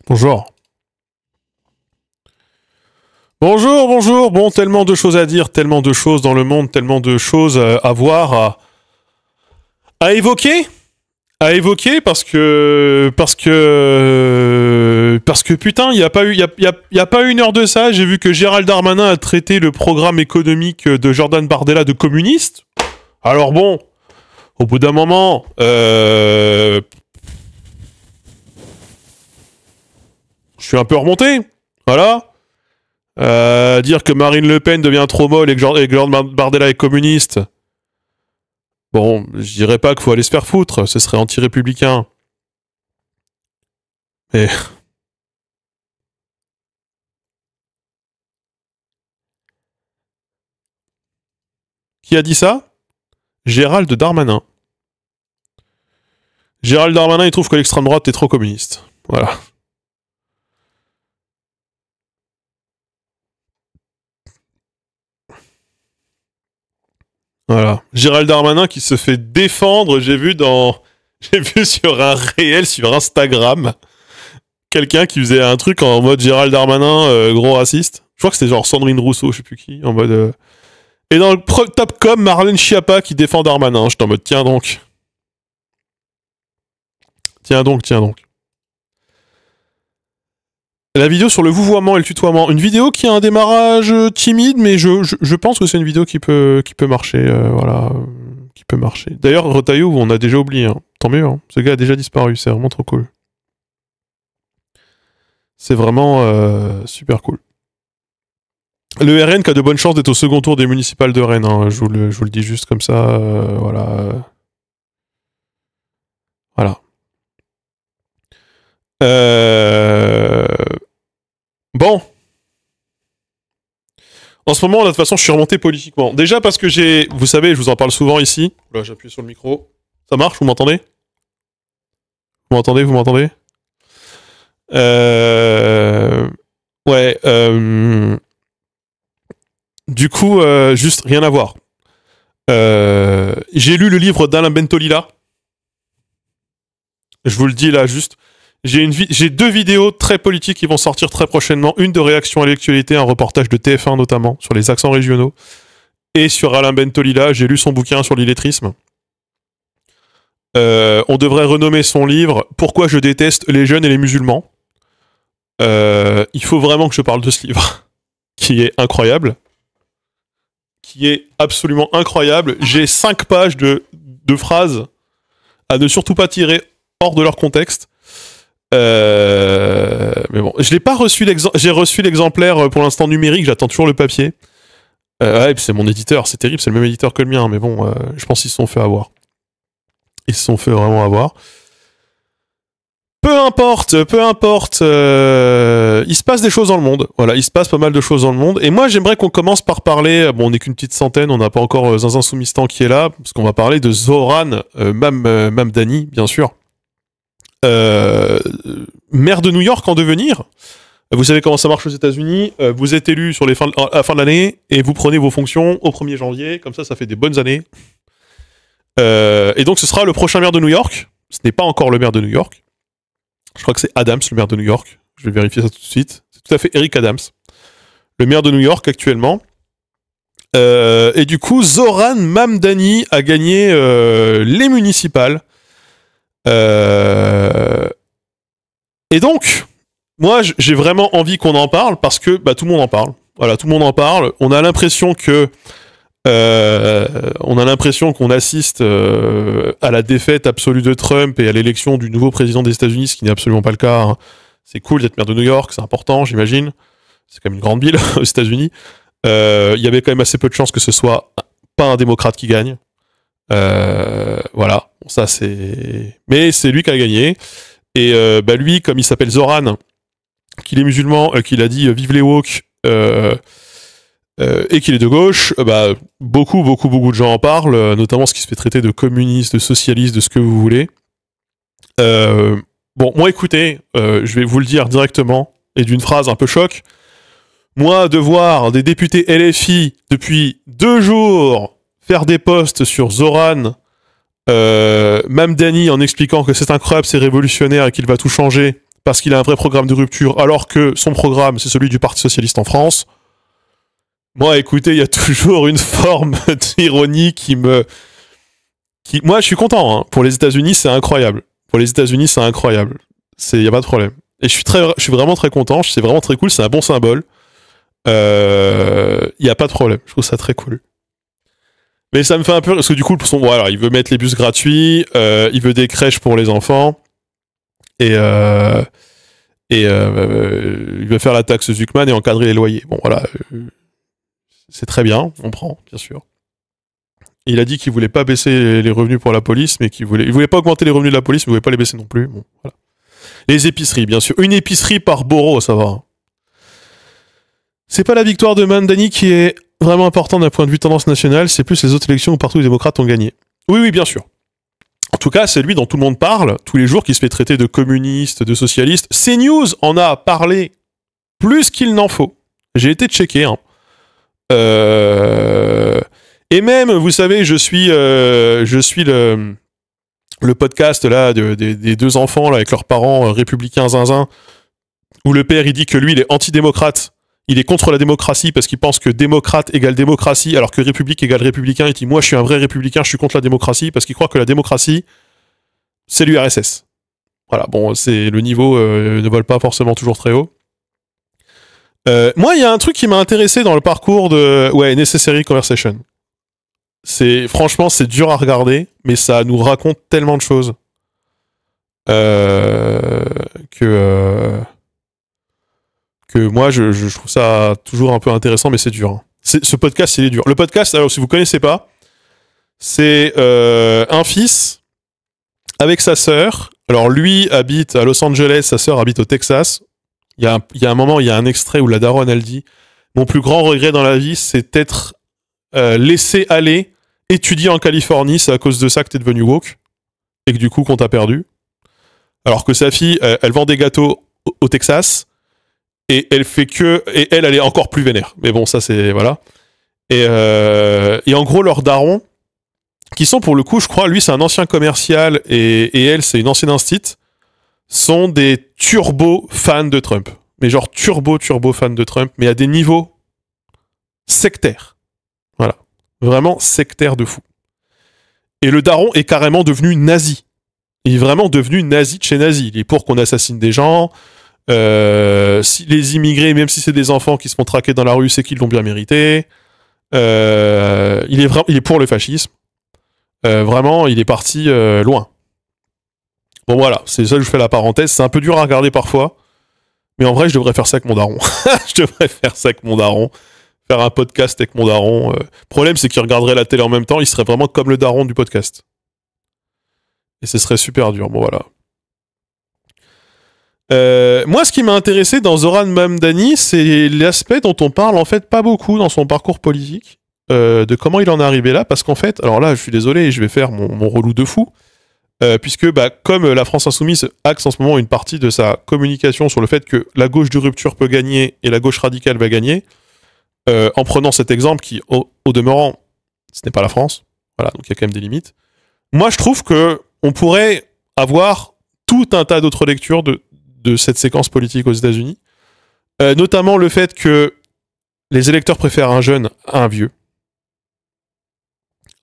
Bonjour. Bonjour, bonjour. Bon, tellement de choses à dire, tellement de choses dans le monde, tellement de choses à voir, à évoquer. À évoquer parce que putain, il y a pas eu y a pas une heure de ça, j'ai vu que Gérald Darmanin a traité le programme économique de Jordan Bardella de communiste. Alors bon, au bout d'un moment, je suis un peu remonté. Voilà. Dire que Marine Le Pen devient trop molle et que Jordan Bardella est communiste. Bon, je dirais pas qu'il faut aller se faire foutre, ce serait anti-républicain. Mais... Qui a dit ça? Gérald Darmanin. Gérald Darmanin, il trouve que l'extrême droite est trop communiste. Voilà. Voilà. Gérald Darmanin qui se fait défendre, j'ai vu sur un réel sur Instagram, quelqu'un qui faisait un truc en mode Gérald Darmanin, gros raciste. Je crois que c'était genre Sandrine Rousseau, je sais plus qui, en mode... Et dans le top com, Marlène Schiappa qui défend Darmanin. J'étais en mode, tiens donc. Tiens donc, tiens donc. La vidéo sur le vouvoiement et le tutoiement. Une vidéo qui a un démarrage timide, mais je pense que c'est une vidéo qui peut marcher. Voilà. Qui peut marcher. D'ailleurs, Retailleau, on a déjà oublié. Hein. Tant mieux. Hein. Ce gars a déjà disparu. C'est vraiment trop cool. C'est vraiment super cool. Le RN qui a de bonnes chances d'être au second tour des municipales de Rennes. Hein. Je vous le dis juste comme ça. Voilà. Voilà. Bon. En ce moment, de toute façon, je suis remonté politiquement. Déjà parce que j'ai... Vous savez, je vous en parle souvent ici. Là, j'appuie sur le micro. Ça marche? Vous m'entendez? Vous m'entendez? Vous m'entendez? Ouais. Du coup, juste rien à voir. J'ai lu le livre d'Alain Bentolila. Je vous le dis là, juste... J'ai deux vidéos très politiques qui vont sortir très prochainement. Une de réaction à l'actualité, un reportage de TF1 notamment, sur les accents régionaux. Et sur Alain Bentolila, j'ai lu son bouquin sur l'illettrisme. On devrait renommer son livre « Pourquoi je déteste les jeunes et les musulmans ». Il faut vraiment que je parle de ce livre, qui est incroyable. Qui est absolument incroyable. J'ai 5 pages de phrases à ne surtout pas tirer hors de leur contexte. Mais bon, je l'ai pas reçu j'ai reçu l'exemplaire pour l'instant numérique, j'attends toujours le papier. Ouais, c'est mon éditeur, c'est terrible, c'est le même éditeur que le mien, mais bon, je pense qu'ils se sont fait avoir. Ils se sont fait vraiment avoir. Peu importe, il se passe des choses dans le monde. Voilà, il se passe pas mal de choses dans le monde. Et moi, j'aimerais qu'on commence par parler, bon, on n'est qu'une petite centaine, on n'a pas encore Zinzin Soumistan qui est là, parce qu'on va parler de Zoran Mamdani, bien sûr. Maire de New York en devenir. Vous savez comment ça marche aux États-Unis. Vous êtes élu sur à la fin de l'année et vous prenez vos fonctions au 1er janvier. Comme ça fait des bonnes années. Et donc, ce sera le prochain maire de New York. Ce n'est pas encore le maire de New York. Je crois que c'est Adams, le maire de New York. Je vais vérifier ça tout de suite. C'est tout à fait Eric Adams, le maire de New York actuellement. Et du coup, Zoran Mamdani a gagné les municipales. Et donc, moi, j'ai vraiment envie qu'on en parle parce que tout le monde en parle. Voilà, tout le monde en parle. On a l'impression qu'on assiste à la défaite absolue de Trump et à l'élection du nouveau président des États-Unis, ce qui n'est absolument pas le cas. Hein. C'est cool d'être maire de New York, c'est important, j'imagine. C'est quand même une grande ville aux États-Unis. Il y avait quand même assez peu de chances que ce soit pas un démocrate qui gagne. Voilà, bon, ça c'est... Mais c'est lui qui a gagné. Et lui, comme il s'appelle Zoran, qu'il est musulman, qu'il a dit vive les woke, et qu'il est de gauche, beaucoup de gens en parlent, notamment ce qui se fait traiter de communiste, de socialiste, de ce que vous voulez. Bon, moi écoutez, je vais vous le dire directement, et d'une phrase un peu choc. Moi, de voir des députés LFI depuis 2 jours faire des posts sur Zoran Mamdani en expliquant que c'est incroyable, c'est révolutionnaire et qu'il va tout changer, parce qu'il a un vrai programme de rupture, alors que son programme, c'est celui du Parti Socialiste en France. Moi, écoutez, il y a toujours une forme d'ironie Moi, je suis content. Hein. Pour les États-Unis, c'est incroyable. Pour les États-Unis, c'est incroyable. Il n'y a pas de problème. Et je suis vraiment très content. C'est vraiment très cool. C'est un bon symbole. Il n'y a pas de problème. Je trouve ça très cool. Mais ça me fait un peu... Parce que du coup, voilà, il veut mettre les bus gratuits. Il veut des crèches pour les enfants. Et il veut faire la taxe Zuckman et encadrer les loyers. Bon, voilà. C'est très bien. On prend, bien sûr. Il a dit qu'il voulait pas baisser les revenus pour la police, mais il voulait pas augmenter les revenus de la police, mais il voulait pas les baisser non plus. Bon, voilà. Les épiceries, bien sûr. Une épicerie par bourreau, ça va. C'est pas la victoire de Mamdani qui est vraiment importante d'un point de vue tendance nationale, c'est plus les autres élections où partout les démocrates ont gagné. Oui, bien sûr. En tout cas, c'est lui dont tout le monde parle, tous les jours, qui se fait traiter de communiste, de socialiste. CNews en a parlé plus qu'il n'en faut. J'ai été checké, hein. Et même, vous savez, je suis le podcast là des deux enfants là avec leurs parents républicains zinzin, où le père il dit que lui il est antidémocrate, il est contre la démocratie parce qu'il pense que démocrate égale démocratie, alors que république égale républicain. Il dit moi je suis un vrai républicain, je suis contre la démocratie parce qu'il croit que la démocratie c'est l'URSS. Voilà, bon, c'est le niveau ne vole pas forcément toujours très haut. Moi, il y a un truc qui m'a intéressé dans le parcours de Necessary Conversation. Franchement, c'est dur à regarder, mais ça nous raconte tellement de choses que moi, je trouve ça toujours un peu intéressant, mais c'est dur. Hein. Ce podcast, il est dur. Le podcast, alors si vous connaissez pas, c'est un fils avec sa sœur. Alors lui habite à Los Angeles, sa sœur habite au Texas. Il y a un moment, il y a un extrait où la daronne, elle dit « Mon plus grand regret dans la vie, c'est d'être laissé aller, étudier en Californie, c'est à cause de ça que t'es devenu woke, et que du coup, qu'on t'a perdu. » Alors que sa fille, elle vend des gâteaux au Texas, et elle fait que... Et elle est encore plus vénère. Mais bon, ça, c'est... Voilà. Et en gros, leurs darons, qui sont pour le coup, je crois, lui, c'est un ancien commercial, et elle, c'est une ancienne instit, sont des turbo fans de Trump. Mais genre turbo fans de Trump, mais à des niveaux sectaires. Voilà. Vraiment sectaire de fou. Et le daron est carrément devenu nazi. Il est vraiment devenu nazi de chez nazi. Il est pour qu'on assassine des gens. Si les immigrés, même si c'est des enfants qui se font traquer dans la rue, c'est qu'ils l'ont bien mérité. Il est pour le fascisme. Vraiment, il est parti loin. Bon voilà, c'est ça que je fais la parenthèse. C'est un peu dur à regarder parfois. Mais en vrai, je devrais faire ça avec mon daron. Je devrais faire ça avec mon daron. Faire un podcast avec mon daron. Le problème, c'est qu'il regarderait la télé en même temps. Il serait vraiment comme le daron du podcast. Et ce serait super dur. Bon voilà. Moi, ce qui m'a intéressé dans Zoran Mamdani, c'est l'aspect dont on parle en fait pas beaucoup dans son parcours politique. De comment il en est arrivé là. Parce qu'en fait, alors là, je suis désolé, je vais faire mon relou de fou. Puisque comme la France Insoumise axe en ce moment une partie de sa communication sur le fait que la gauche de rupture peut gagner et la gauche radicale va gagner, en prenant cet exemple qui, au demeurant, ce n'est pas la France, voilà, donc il y a quand même des limites. Moi, je trouve que on pourrait avoir tout un tas d'autres lectures de cette séquence politique aux États-Unis, notamment le fait que les électeurs préfèrent un jeune à un vieux,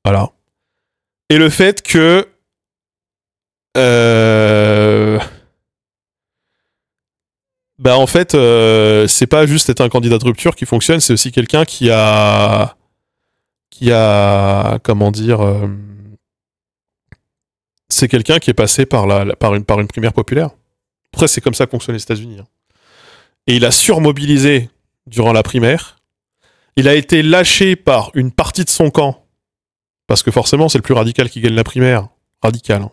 voilà, et le fait que en fait, c'est pas juste être un candidat de rupture qui fonctionne, c'est aussi quelqu'un qui a, comment dire, c'est quelqu'un qui est passé par une primaire populaire. Après, c'est comme ça que fonctionnent les États-Unis. Hein. Et il a surmobilisé durant la primaire. Il a été lâché par une partie de son camp, parce que forcément, c'est le plus radical qui gagne la primaire. Radical. Hein.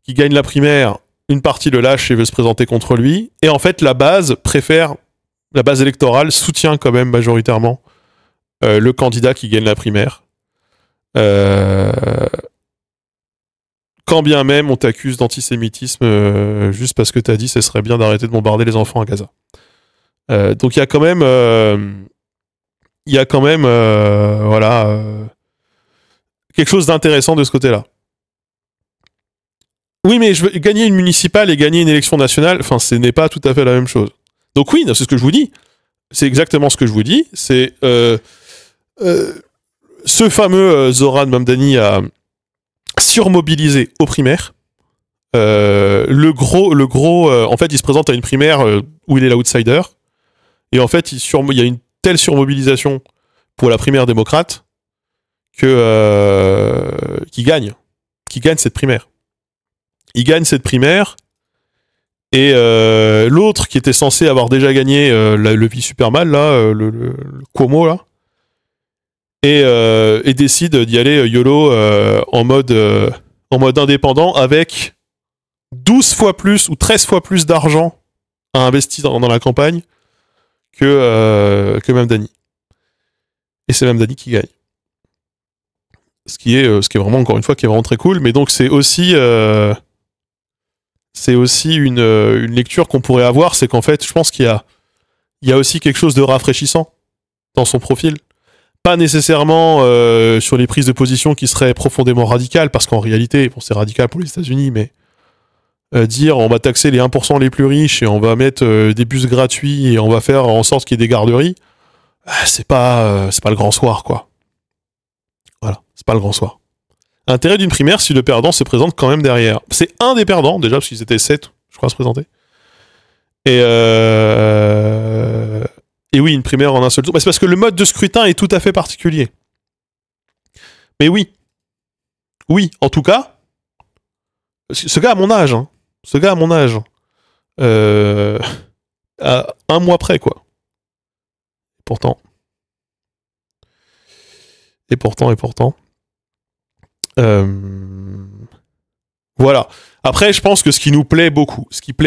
Qui gagne la primaire, une partie le lâche et veut se présenter contre lui, et en fait la base électorale soutient quand même majoritairement le candidat qui gagne la primaire. Quand bien même on t'accuse d'antisémitisme juste parce que t'as dit ce serait bien d'arrêter de bombarder les enfants à Gaza. Donc il y a quand même quelque chose d'intéressant de ce côté-là. Oui, mais gagner une municipale et gagner une élection nationale, enfin, ce n'est pas tout à fait la même chose. Donc oui, c'est ce que je vous dis. C'est exactement ce que je vous dis. C'est ce fameux Zoran Mamdani a surmobilisé aux primaires. Le gros, en fait, il se présente à une primaire où il est l'outsider. Et en fait, il y a une telle surmobilisation pour la primaire démocrate que qu'il gagne cette primaire. Il gagne cette primaire et l'autre qui était censé avoir déjà gagné le vit super mal là, le Cuomo là, et décide d'y aller YOLO en mode indépendant avec 12 fois plus ou 13 fois plus d'argent à investir dans la campagne que Mamdani. Et c'est Mamdani qui gagne. Ce qui est vraiment, encore une fois, qui est vraiment très cool. Mais donc, c'est aussi une lecture qu'on pourrait avoir. C'est qu'en fait, je pense qu'il y a aussi quelque chose de rafraîchissant dans son profil. Pas nécessairement sur les prises de position qui seraient profondément radicales, parce qu'en réalité, bon, c'est radical pour les États-Unis, mais dire on va taxer les 1% les plus riches et on va mettre des bus gratuits et on va faire en sorte qu'il y ait des garderies, c'est pas le grand soir, quoi. Voilà, c'est pas le grand soir. Intérêt d'une primaire si le perdant se présente quand même derrière. C'est un des perdants, déjà, parce qu'ils étaient 7, je crois, à se présenter. Et oui, une primaire en un seul tour. C'est parce que le mode de scrutin est tout à fait particulier. Mais oui. Oui, en tout cas, ce gars à mon âge, hein. À un mois près, quoi. Et pourtant. Voilà. Après, je pense que ce qui plaît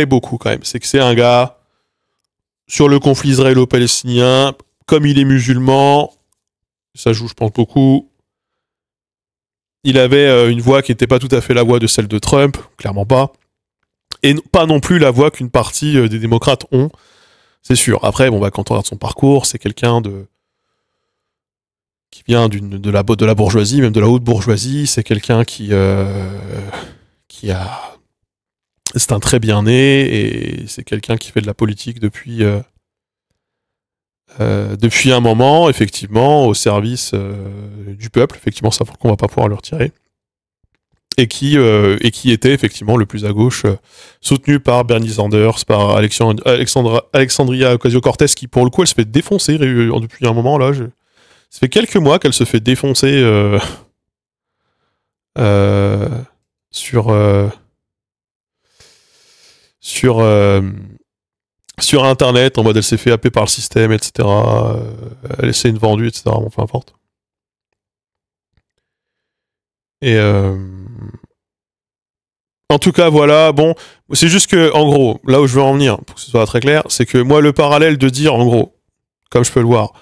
beaucoup quand même, c'est que c'est un gars sur le conflit israélo-palestinien, comme il est musulman, ça joue, je pense, beaucoup. Il avait une voix qui n'était pas tout à fait la voix de celle de Trump, clairement pas. Et pas non plus la voix qu'une partie des démocrates ont, c'est sûr. Après, bon, quand on regarde son parcours, c'est quelqu'un qui vient de la bourgeoisie, même de la haute bourgeoisie. C'est quelqu'un qui a... C'est un très bien né, et c'est quelqu'un qui fait de la politique depuis un moment, effectivement, au service du peuple. Effectivement, ça, pour qu'on va pas pouvoir le retirer. Et qui était effectivement le plus à gauche, soutenu par Bernie Sanders, par Alexandria Ocasio-Cortez, qui pour le coup elle se fait défoncer depuis un moment là. Ça fait quelques mois qu'elle se fait défoncer sur internet, en mode elle s'est fait happer par le système, etc. Elle essaie une vendue, etc. Bon, peu importe. Et en tout cas, voilà, bon, c'est juste que, en gros, là où je veux en venir, pour que ce soit très clair, c'est que moi, le parallèle de dire, en gros, comme je peux le voir,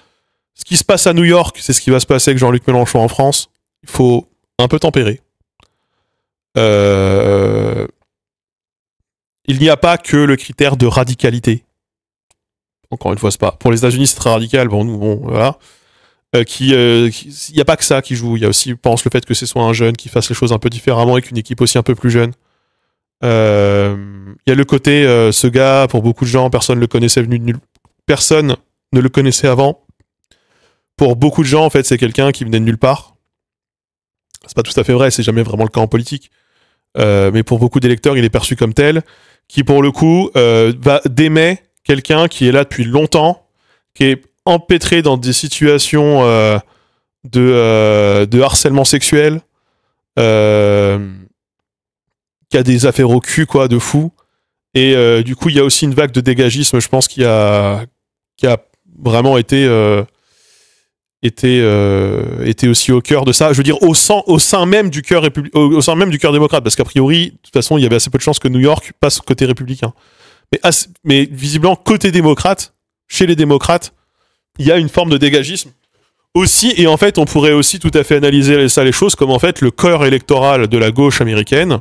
ce qui se passe à New York, c'est ce qui va se passer avec Jean-Luc Mélenchon en France. Il faut un peu tempérer. Il n'y a pas que le critère de radicalité. Encore une fois, c'est pas. Pour les États-Unis, c'est très radical. Bon, nous, bon, voilà. Il n'y a pas que ça qui joue. Il y a aussi, je pense, le fait que ce soit un jeune qui fasse les choses un peu différemment avec une équipe aussi un peu plus jeune. Il y a le côté, ce gars, pour beaucoup de gens, personne ne le connaissait personne ne le connaissait avant. Pour beaucoup de gens, en fait, c'est quelqu'un qui venait de nulle part. C'est pas tout à fait vrai, c'est jamais vraiment le cas en politique. Mais pour beaucoup d'électeurs, il est perçu comme tel, qui pour le coup démet quelqu'un qui est là depuis longtemps, qui est empêtré dans des situations de harcèlement sexuel, qui a des affaires au cul, quoi, de fou. Et du coup, il y a aussi une vague de dégagisme, je pense, qui a vraiment été aussi au cœur de ça. Je veux dire, au sein même du cœur démocrate, parce qu'a priori, de toute façon, il y avait assez peu de chances que New York passe côté républicain. Mais visiblement, côté démocrate, chez les démocrates, il y a une forme de dégagisme aussi, et en fait, on pourrait aussi tout à fait analyser les choses comme en fait le corps électoral de la gauche américaine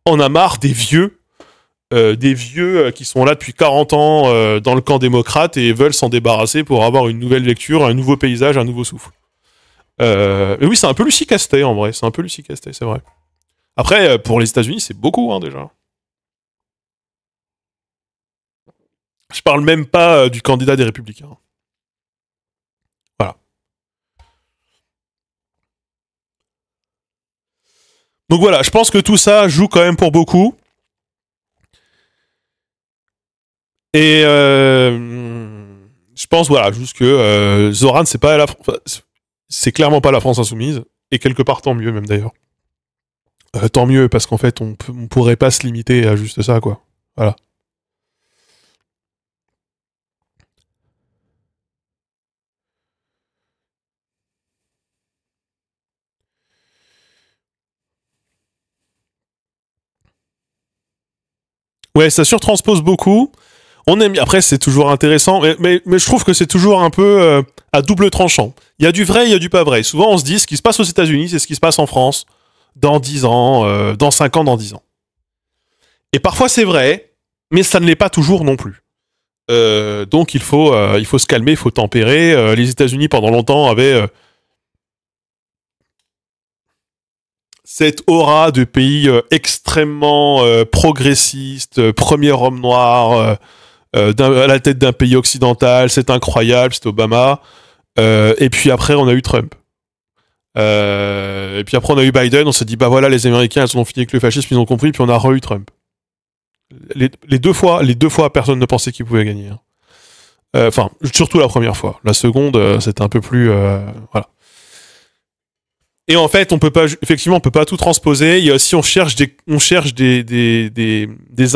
en a marre des vieux qui sont là depuis 40 ans dans le camp démocrate et veulent s'en débarrasser pour avoir une nouvelle lecture, un nouveau paysage, un nouveau souffle. Mais oui, c'est un peu Lucie Castet en vrai, c'est vrai. Après, pour les États-Unis, c'est beaucoup, hein, déjà. Je parle même pas du candidat des Républicains. Voilà. Donc voilà, je pense que tout ça joue quand même pour beaucoup. Et je pense, voilà, juste que Zoran, c'est clairement pas la France insoumise. Et quelque part, tant mieux, même d'ailleurs. Tant mieux, parce qu'en fait, on pourrait pas se limiter à juste ça, quoi. Voilà. Ouais, ça surtranspose beaucoup. On aime. Après, c'est toujours intéressant, mais je trouve que c'est toujours un peu à double tranchant. Il y a du vrai, il y a du pas vrai. Souvent, on se dit ce qui se passe aux États-Unis, c'est ce qui se passe en France dans 10 ans, dans 5 ans, dans 10 ans. Et parfois, c'est vrai, mais ça ne l'est pas toujours non plus. Donc, il faut se calmer, il faut tempérer. Les États-Unis, pendant longtemps, avaient cette aura de pays extrêmement progressiste, premier homme noir. À la tête d'un pays occidental, c'est incroyable, c'est Obama. Et puis après, on a eu Trump. Et puis après, on a eu Biden, on s'est dit, bah voilà, les Américains, ils ont fini avec le fascisme, ils ont compris, puis on a re-eu Trump. Les deux fois, personne ne pensait qu'il pouvait gagner. Enfin, surtout la première fois. La seconde, c'était un peu plus... voilà. Et en fait, effectivement, on peut pas tout transposer. Il y a aussi, on cherche des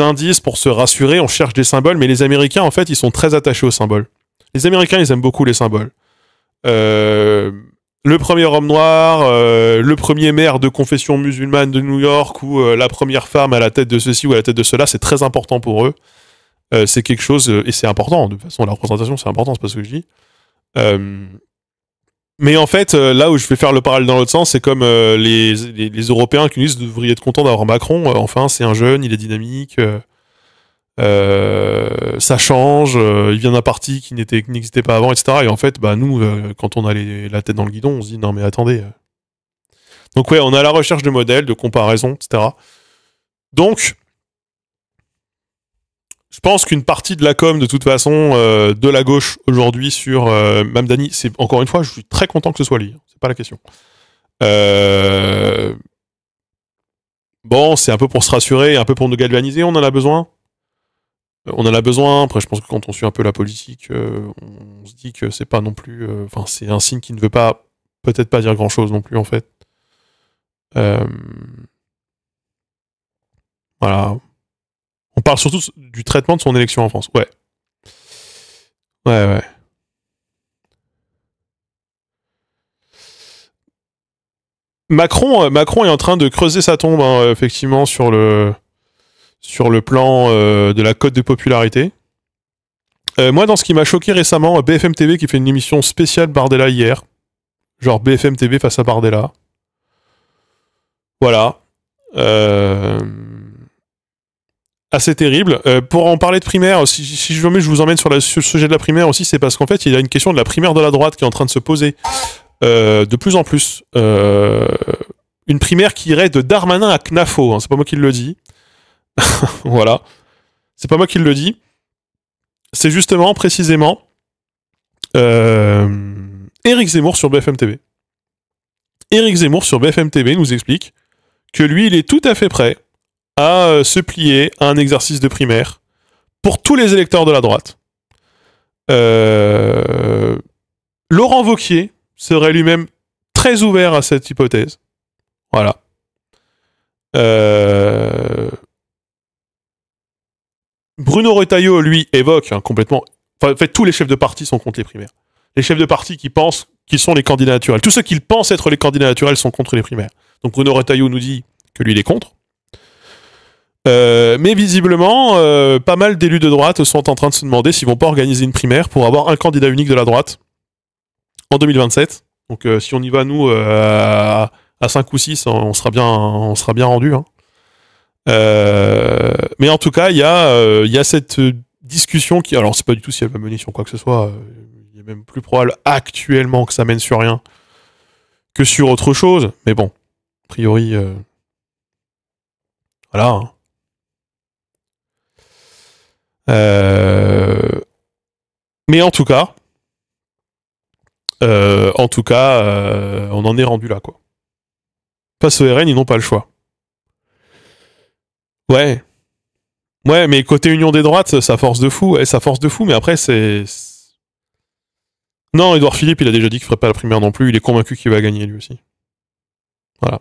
indices pour se rassurer. On cherche des symboles, mais les Américains, en fait, ils sont très attachés aux symboles. Les Américains, ils aiment beaucoup les symboles. Le premier homme noir, le premier maire de confession musulmane de New York, ou la première femme à la tête de ceci ou à la tête de cela, c'est très important pour eux. C'est quelque chose, et c'est important. De toute façon, la représentation, c'est important, c'est pas ce que je dis. Mais en fait, là où je vais faire le parallèle dans l'autre sens, c'est comme les Européens qui nous disent que vous devriez être content d'avoir Macron. Enfin, c'est un jeune, il est dynamique, ça change, il vient d'un parti qui n'existait pas avant, etc. Et en fait, bah, nous, quand on a la tête dans le guidon, on se dit non mais attendez. Donc ouais, on a la recherche de modèles, de comparaisons, etc. Donc, je pense qu'une partie de la com, de toute façon, de la gauche aujourd'hui sur Mamdani, c'est encore une fois, je suis très content que ce soit lui. C'est pas la question. Bon, c'est un peu pour se rassurer, un peu pour nous galvaniser. On en a besoin. On en a besoin. Après, je pense que quand on suit un peu la politique, on se dit que c'est pas non plus. Enfin, c'est un signe qui ne veut pas, peut-être pas dire grand-chose non plus en fait. Voilà. On parle surtout du traitement de son élection en France. Ouais. Ouais. Macron est en train de creuser sa tombe, hein, effectivement, sur le plan de la cote de popularité. Moi, dans ce qui m'a choqué récemment, BFM TV qui fait une émission spéciale Bardella hier. Genre BFM TV face à Bardella. Voilà. Assez terrible. Pour en parler de primaire, si je vous emmène sur le sujet de la primaire aussi, c'est parce qu'en fait, il y a une question de la primaire de la droite qui est en train de se poser de plus en plus. Une primaire qui irait de Darmanin à Knafo. Hein, c'est pas moi qui le dis. Voilà. C'est pas moi qui le dis. C'est justement, précisément, Éric Zemmour sur BFM TV. Éric Zemmour sur BFM TV nous explique que lui, il est tout à fait prêt à se plier à un exercice de primaire pour tous les électeurs de la droite. Laurent Wauquiez serait lui-même très ouvert à cette hypothèse. Voilà. Bruno Retailleau, lui, évoque complètement... Enfin, en fait, tous les chefs de parti sont contre les primaires. Les chefs de parti qui pensent qu'ils sont les candidats naturels. Tous ceux qui pensent être les candidats naturels sont contre les primaires. Donc Bruno Retailleau nous dit que lui, il est contre. Mais visiblement, pas mal d'élus de droite sont en train de se demander s'ils vont pas organiser une primaire pour avoir un candidat unique de la droite en 2027. Donc si on y va, nous, à 5 ou 6, on sera bien rendu. Hein. Mais en tout cas, il y a cette discussion qui... Alors, c'est pas du tout si elle va mener sur quoi que ce soit. Il est même plus probable actuellement que ça mène sur rien que sur autre chose. Mais bon, a priori... Voilà. Hein. Mais en tout cas, on en est rendu là, quoi. Face au RN, ils n'ont pas le choix. Ouais. Ouais, mais côté Union des droites, ça force de fou. Ouais, ça force de fou, mais après, c'est... Non, Édouard Philippe, il a déjà dit qu'il ferait pas la primaire non plus. Il est convaincu qu'il va gagner, lui aussi. Voilà.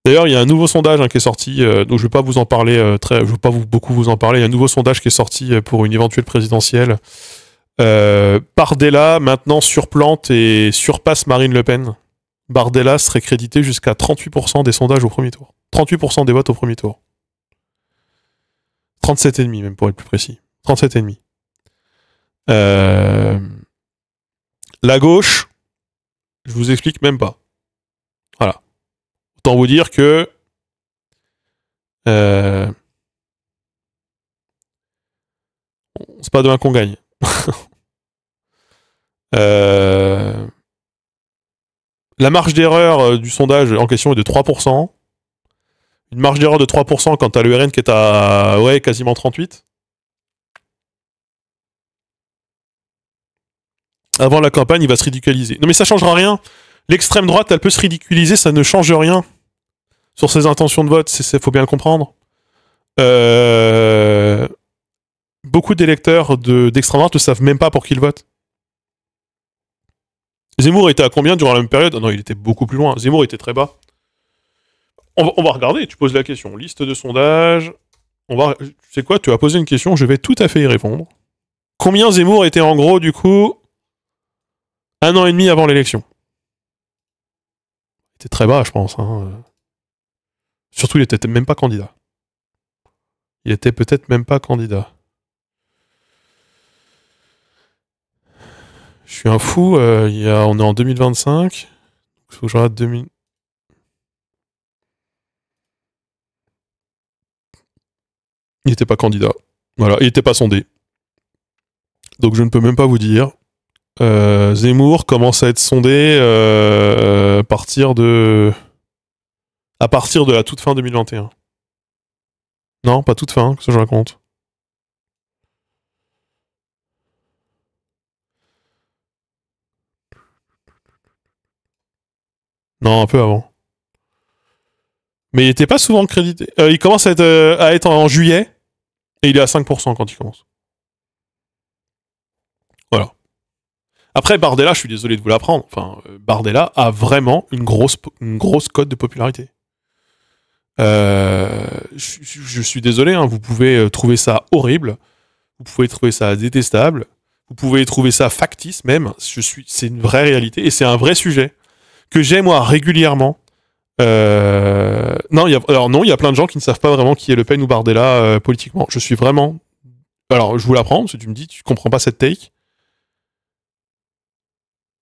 D'ailleurs, il y a un nouveau sondage qui est sorti, donc je vais pas vous en parler je vais pas beaucoup vous en parler. Il y a un nouveau sondage qui est sorti pour une éventuelle présidentielle. Bardella maintenant surplante et surpasse Marine Le Pen. Bardella serait crédité jusqu'à 38% des sondages au premier tour. 38% des votes au premier tour. 37,5 même pour être plus précis. 37,5. La gauche, je vous explique même pas. Voilà. Autant vous dire que c'est pas demain qu'on gagne. La marge d'erreur du sondage en question est de 3%. Une marge d'erreur de 3% quand t'as le RN qui est à quasiment 38%. Avant la campagne, il va se ridiculiser. Non mais ça changera rien. L'extrême droite, elle peut se ridiculiser, ça ne change rien sur ses intentions de vote, faut bien le comprendre. Beaucoup d'électeurs d'extrême droite ne savent même pas pour qui ils votent. Zemmour était à combien durant la même période? Non, il était beaucoup plus loin. Zemmour était très bas. On va regarder, tu poses la question. Liste de sondages. Tu sais quoi, tu as posé une question, je vais tout à fait y répondre. Combien Zemmour était en gros, du coup, 1 an et demi avant l'élection? Il était très bas, je pense. Hein. Surtout, il était même pas candidat. Il était peut-être même pas candidat. Je suis un fou, on est en 2025. Il faut que je regarde 2000. Il n'était pas candidat. Voilà, il n'était pas sondé. Donc je ne peux même pas vous dire. Zemmour commence à être sondé à partir de la toute fin 2021. Non, pas toute fin, que ça je raconte. Non, un peu avant. Mais il était pas souvent crédité. Il commence à être en juillet, et il est à 5% quand il commence. Voilà. Après, Bardella, je suis désolé de vous l'apprendre, enfin, Bardella a vraiment une grosse cote de popularité. Je suis désolé, hein, vous pouvez trouver ça horrible, vous pouvez trouver ça détestable, vous pouvez trouver ça factice même, c'est une vraie réalité, et c'est un vrai sujet que j'ai moi régulièrement. Non, il y a plein de gens qui ne savent pas vraiment qui est Le Pen ou Bardella politiquement. Je suis vraiment... Alors, je vous l'apprends, parce que tu me dis, tu comprends pas cette take.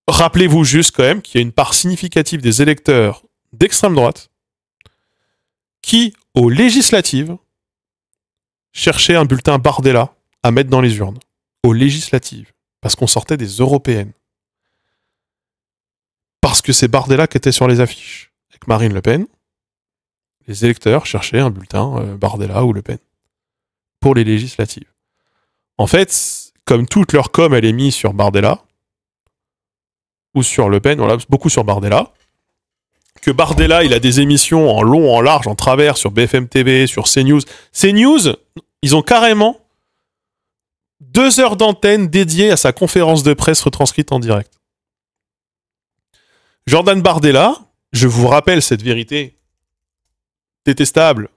Rappelez-vous juste quand même qu'il y a une part significative des électeurs d'extrême droite qui, aux législatives, cherchaient un bulletin Bardella à mettre dans les urnes. Aux législatives. Parce qu'on sortait des européennes. Parce que c'est Bardella qui était sur les affiches. Avec Marine Le Pen, les électeurs cherchaient un bulletin Bardella ou Le Pen. Pour les législatives. En fait, comme toute leur com, elle est mise sur Bardella, ou sur Le Pen, voilà, beaucoup sur Bardella, que Bardella, il a des émissions en long, en large, en travers, sur BFM TV, sur CNews. CNews, ils ont carrément 2 heures d'antenne dédiées à sa conférence de presse retranscrite en direct. Jordan Bardella, je vous rappelle cette vérité détestable,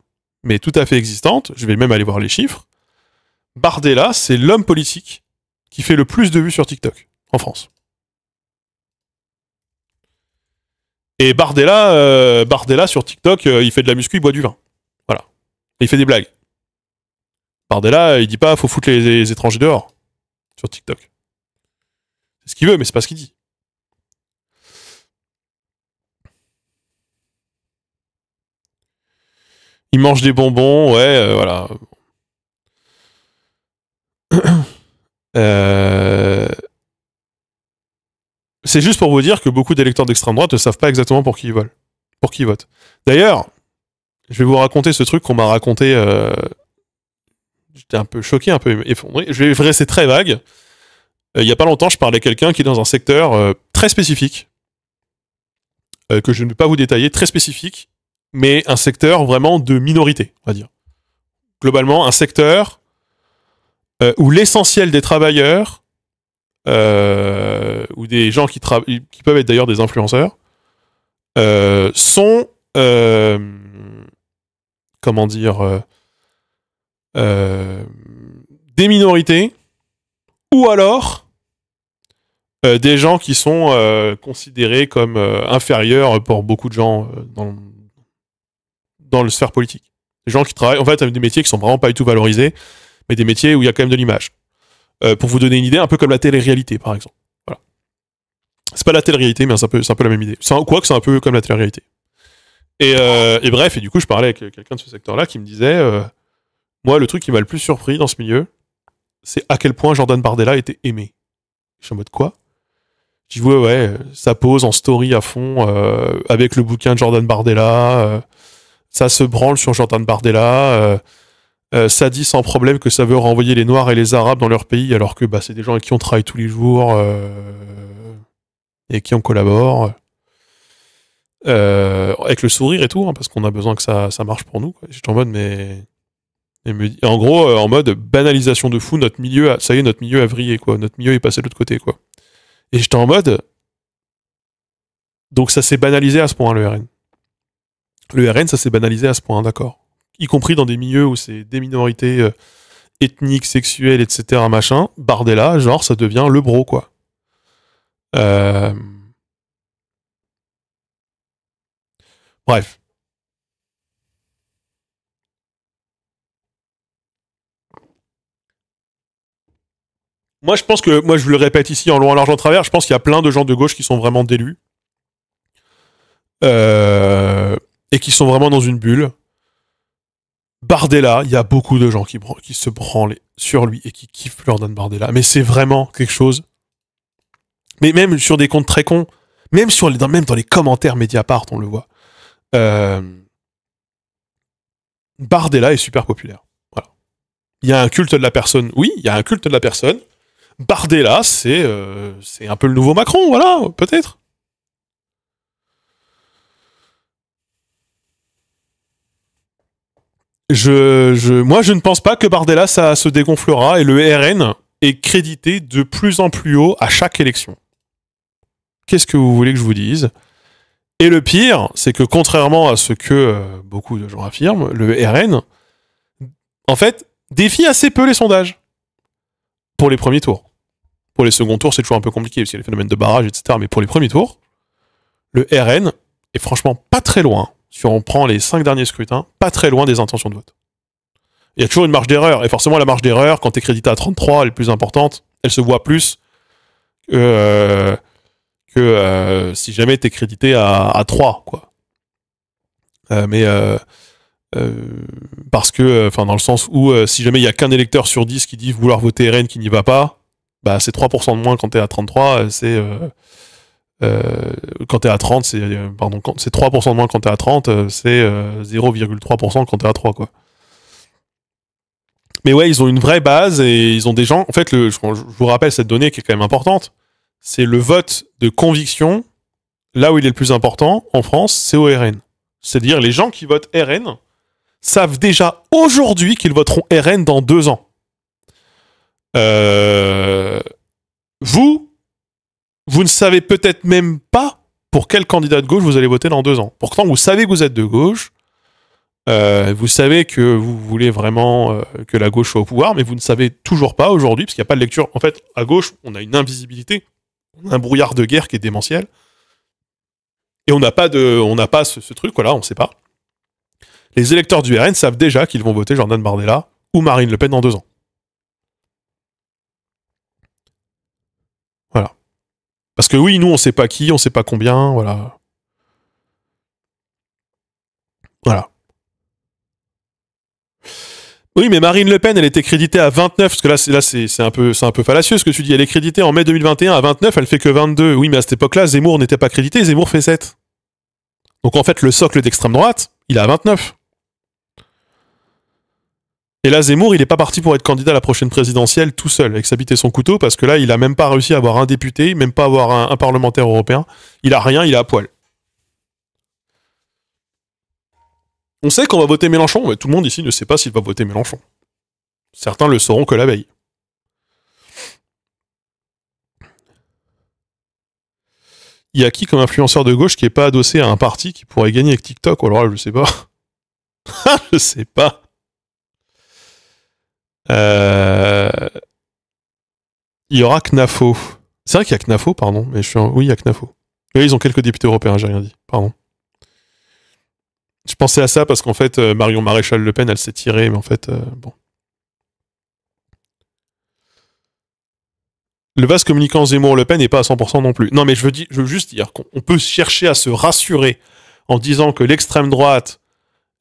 mais tout à fait existante, je vais même aller voir les chiffres. Bardella, c'est l'homme politique qui fait le plus de vues sur TikTok, en France. Et Bardella sur TikTok, il fait de la muscu, il boit du vin. Voilà. Et il fait des blagues. Bardella, il dit pas faut foutre les étrangers dehors sur TikTok. C'est ce qu'il veut, mais c'est pas ce qu'il dit. Il mange des bonbons, ouais, voilà. C'est juste pour vous dire que beaucoup d'électeurs d'extrême droite ne savent pas exactement pour qui ils votent. D'ailleurs, Je vais vous raconter ce truc qu'on m'a raconté. J'étais un peu choqué, un peu effondré. Je vais rester très vague. Il y a pas longtemps, je parlais à quelqu'un qui est dans un secteur très spécifique, que je ne vais pas vous détailler, très spécifique, mais un secteur vraiment de minorité, on va dire. Globalement, un secteur où l'essentiel des travailleurs, ou des gens qui peuvent être d'ailleurs des influenceurs, sont, comment dire, des minorités, ou alors des gens qui sont considérés comme inférieurs pour beaucoup de gens dans le sphère politique. Des gens qui travaillent, en fait, avec des métiers qui sont vraiment pas du tout valorisés, mais des métiers où il y a quand même de l'image. Pour vous donner une idée, un peu comme la télé-réalité, par exemple. Voilà. C'est pas la télé-réalité, mais c'est un peu la même idée. Quoique, c'est un peu comme la télé-réalité. Et bref, et du coup, je parlais avec quelqu'un de ce secteur-là qui me disait, moi, le truc qui m'a le plus surpris dans ce milieu, c'est à quel point Jordan Bardella était aimé. Je suis en mode quoi? Je dis ouais, ça pose en story à fond, avec le bouquin de Jordan Bardella, ça se branle sur Jordan Bardella, ça dit sans problème que ça veut renvoyer les Noirs et les Arabes dans leur pays, alors que c'est des gens avec qui on travaille tous les jours, et avec qui on collabore, avec le sourire et tout, hein, parce qu'on a besoin que ça marche pour nous, quoi. J'étais en mode, et en gros, en mode banalisation de fou, notre milieu, ça y est, notre milieu a vrillé, quoi. Notre milieu est passé de l'autre côté, quoi. Et j'étais en mode, donc ça s'est banalisé à ce point, le RN. Le RN, ça s'est banalisé à ce point, d'accord. Y compris dans des milieux où c'est des minorités ethniques, sexuelles, etc., machin. Bardella, genre, ça devient le bro, quoi. Bref. Moi, je pense que, moi, je le répète ici en long, en large, en travers, je pense qu'il y a plein de gens de gauche qui sont vraiment délus. Et qui sont vraiment dans une bulle. Bardella, il y a beaucoup de gens qui se branlent sur lui et qui kiffent Jordan Bardella. Mais c'est vraiment quelque chose. Mais même sur des comptes très cons, même dans les commentaires Mediapart, on le voit. Bardella est super populaire. Voilà. Il y a un culte de la personne. Oui, il y a un culte de la personne. Bardella, c'est un peu le nouveau Macron, voilà, peut-être. Moi, je ne pense pas que Bardella, ça se dégonflera et le RN est crédité de plus en plus haut à chaque élection. Qu'est-ce que vous voulez que je vous dise? Et le pire, c'est que contrairement à ce que beaucoup de gens affirment, le RN, en fait, défie assez peu les sondages pour les premiers tours. Pour les seconds tours, c'est toujours un peu compliqué parce qu'il y a les phénomènes de barrage, etc. Mais pour les premiers tours, le RN est franchement pas très loin. Si on prend les 5 derniers scrutins, pas très loin des intentions de vote. Il y a toujours une marge d'erreur. Et forcément, la marge d'erreur, quand tu es crédité à 33, elle est plus importante. Elle se voit plus que si jamais tu es crédité à 3, quoi. Parce que, dans le sens où si jamais il y a qu'un électeur sur 10 qui dit vouloir voter RN qui n'y va pas, c'est 3% de moins quand t'es à 33, c'est quand t'es à 30, c'est 3% de moins quand t'es à 30, c'est 0,3% quand t'es à 3, quoi. Mais ouais, ils ont une vraie base et ils ont des gens. En fait, je vous rappelle cette donnée qui est quand même importante. C'est le vote de conviction. Là où il est le plus important en France, c'est au RN. C'est-à-dire les gens qui votent RN savent déjà aujourd'hui qu'ils voteront RN dans 2 ans. Vous ne savez peut-être même pas pour quel candidat de gauche vous allez voter dans 2 ans. Pourtant, vous savez que vous êtes de gauche, vous savez que vous voulez vraiment que la gauche soit au pouvoir, mais vous ne savez toujours pas aujourd'hui, parce qu'il n'y a pas de lecture. En fait, à gauche, on a une invisibilité, on a un brouillard de guerre qui est démentiel, et on n'a pas ce truc, voilà, on ne sait pas. Les électeurs du RN savent déjà qu'ils vont voter Jordan Bardella ou Marine Le Pen dans 2 ans. Voilà. Parce que oui, nous, on sait pas qui, on sait pas combien, voilà. Voilà. Oui, mais Marine Le Pen, elle était créditée à 29, parce que là c'est un peu fallacieux ce que tu dis. Elle est créditée en mai 2021 à 29, elle fait que 22. Oui, mais à cette époque-là, Zemmour n'était pas crédité, Zemmour fait 7. Donc en fait, le socle d'extrême droite, il est à 29. Et là, Zemmour, il est pas parti pour être candidat à la prochaine présidentielle tout seul, avec sa bite et son couteau, parce que là, il a même pas réussi à avoir un député, même pas avoir un parlementaire européen. Il a rien, il est à poil. On sait qu'on va voter Mélenchon, mais tout le monde ici ne sait pas s'il va voter Mélenchon. Certains le sauront que la veille. Il y a qui comme influenceur de gauche qui est pas adossé à un parti qui pourrait gagner avec TikTok? Ou alors là, je sais pas. Je sais pas. Il y aura CNAFO. C'est vrai qu'il y a CNAFO, pardon. Mais oui, il y a CNAFO. Et ils ont quelques députés européens, j'ai rien dit. Pardon. Je pensais à ça parce qu'en fait, Marion Maréchal Le Pen, elle s'est tirée, mais en fait, bon. Le vase communicant Zemmour-Le Pen n'est pas à 100% non plus. Non, mais je veux juste dire qu'on peut chercher à se rassurer en disant que l'extrême droite,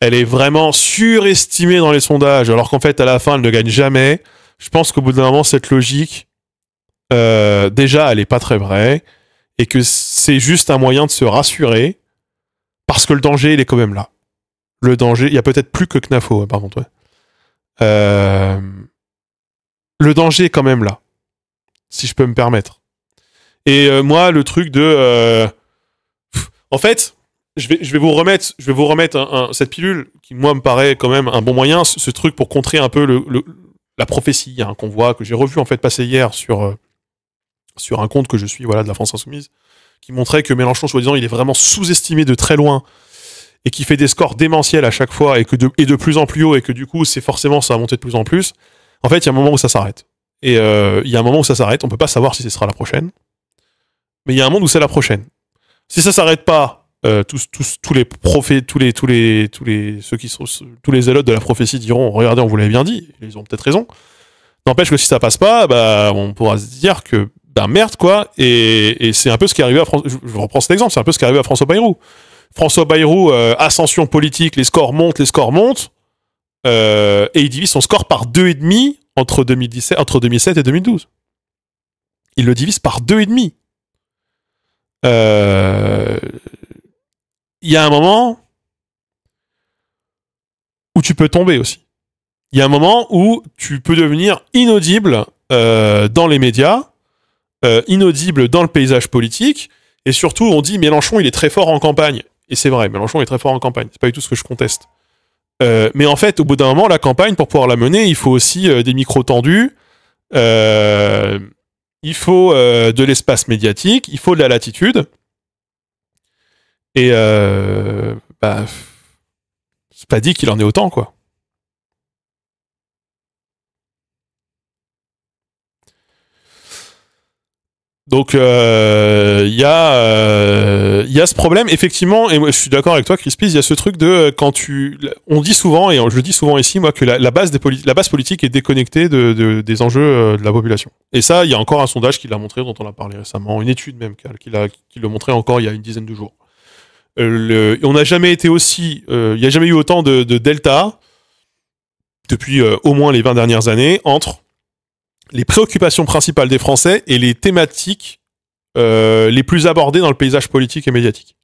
elle est vraiment surestimée dans les sondages, alors qu'en fait, à la fin, elle ne gagne jamais. Je pense qu'au bout d'un moment, cette logique, déjà, elle n'est pas très vraie, et que c'est juste un moyen de se rassurer, parce que le danger, il est quand même là. Le danger, il y a peut-être plus que CNAFO, par contre, ouais. Le danger est quand même là, si je peux me permettre. Et moi, le truc de... en fait, je vais vous remettre cette pilule, qui, moi, me paraît quand même un bon moyen, ce truc pour contrer un peu la prophétie hein, qu'on voit, que j'ai revu en fait passer hier sur un compte que je suis, voilà, de la France Insoumise, qui montrait que Mélenchon, soi-disant, il est vraiment sous-estimé de très loin, et qui fait des scores démentiels à chaque fois, et de plus en plus haut, et que du coup, c'est forcément, ça va monter de plus en plus. En fait, il y a un moment où ça s'arrête. Et il y a un moment où ça s'arrête, on peut pas savoir si ce sera la prochaine, mais il y a un monde où c'est la prochaine. Si ça s'arrête pas, tous les prophètes, tous les zélotes de la prophétie diront, regardez, on vous l'avait bien dit, ils ont peut-être raison. N'empêche que si ça passe pas, bah, on pourra se dire que, bah, merde, quoi, et c'est un peu ce qui est arrivé à je reprends cet exemple, c'est un peu ce qui est arrivé à François Bayrou. François Bayrou, ascension politique, les scores montent, et il divise son score par 2,5 entre 2007 et 2012. Il le divise par 2,5. Il y a un moment où tu peux tomber aussi. Il y a un moment où tu peux devenir inaudible dans les médias, inaudible dans le paysage politique, et surtout on dit Mélenchon il est très fort en campagne. Et c'est vrai, Mélenchon est très fort en campagne, c'est pas du tout ce que je conteste. Mais en fait, au bout d'un moment, la campagne, pour pouvoir la mener, il faut aussi des micros tendus, il faut de l'espace médiatique, il faut de la latitude. Et bah, c'est pas dit qu'il en ait autant, quoi. Donc il y a ce problème effectivement, et moi, je suis d'accord avec toi Crispy, il y a ce truc de quand on dit souvent, et je le dis souvent ici moi, que la base politique est déconnectée des enjeux de la population. Et ça, il y a encore un sondage qui l'a montré, dont on a parlé récemment, une étude même qui le montrait encore il y a une dizaine de jours. On n'a jamais été aussi, il n'y a jamais eu autant de delta depuis au moins les 20 dernières années entre les préoccupations principales des Français et les thématiques les plus abordées dans le paysage politique et médiatique.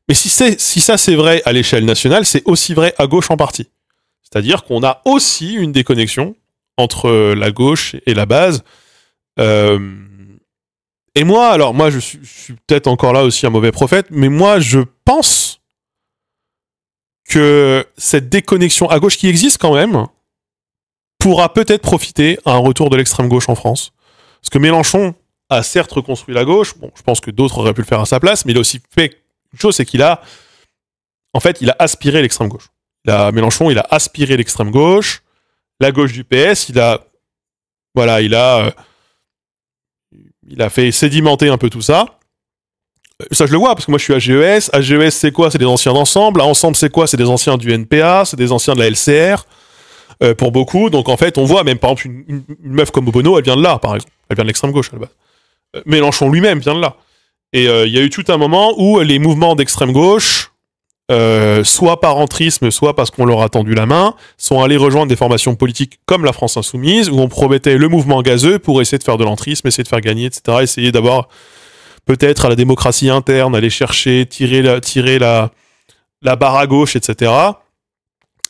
Mais si ça c'est vrai à l'échelle nationale, c'est aussi vrai à gauche en partie. C'est-à-dire qu'on a aussi une déconnexion entre la gauche et la base. Et moi, je suis peut-être encore là aussi un mauvais prophète, mais moi je pense que cette déconnexion à gauche qui existe quand même pourra peut-être profiter à un retour de l'extrême gauche en France. Parce que Mélenchon a certes reconstruit la gauche, bon, je pense que d'autres auraient pu le faire à sa place, mais il a aussi fait une chose, c'est qu'il a aspiré l'extrême gauche. Mélenchon, il a aspiré l'extrême gauche, la gauche du PS, il a fait sédimenter un peu tout ça. Ça, je le vois, parce que moi, je suis à GES. À GES, c'est quoi? C'est des anciens d'Ensemble. À Ensemble, c'est quoi? C'est des anciens du NPA, c'est des anciens de la LCR. Pour beaucoup, donc en fait on voit même par exemple une meuf comme Obono, elle vient de là par exemple, elle vient de l'extrême gauche à la base. Mélenchon lui-même vient de là, et il y a eu tout un moment où les mouvements d'extrême gauche, soit par entrisme, soit parce qu'on leur a tendu la main, sont allés rejoindre des formations politiques comme la France Insoumise, où on promettait le mouvement gazeux pour essayer de faire de l'entrisme, essayer de faire gagner, etc., essayer d'avoir peut-être à la démocratie interne, aller chercher, tirer la barre à gauche, etc.,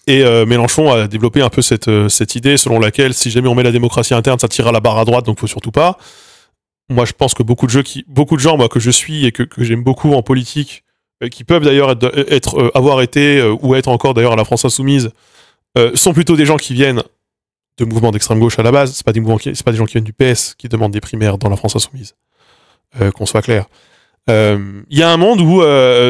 Et Mélenchon a développé un peu cette idée selon laquelle si jamais on met la démocratie interne, ça tirera la barre à droite, donc faut surtout pas. Moi, je pense que beaucoup de gens, moi, que je suis et que j'aime beaucoup en politique, qui peuvent d'ailleurs avoir été ou être encore d'ailleurs à la France Insoumise, sont plutôt des gens qui viennent de mouvements d'extrême gauche à la base. C'est pas des gens qui viennent du PS qui demandent des primaires dans la France Insoumise. Qu'on soit clair. Il y a un monde où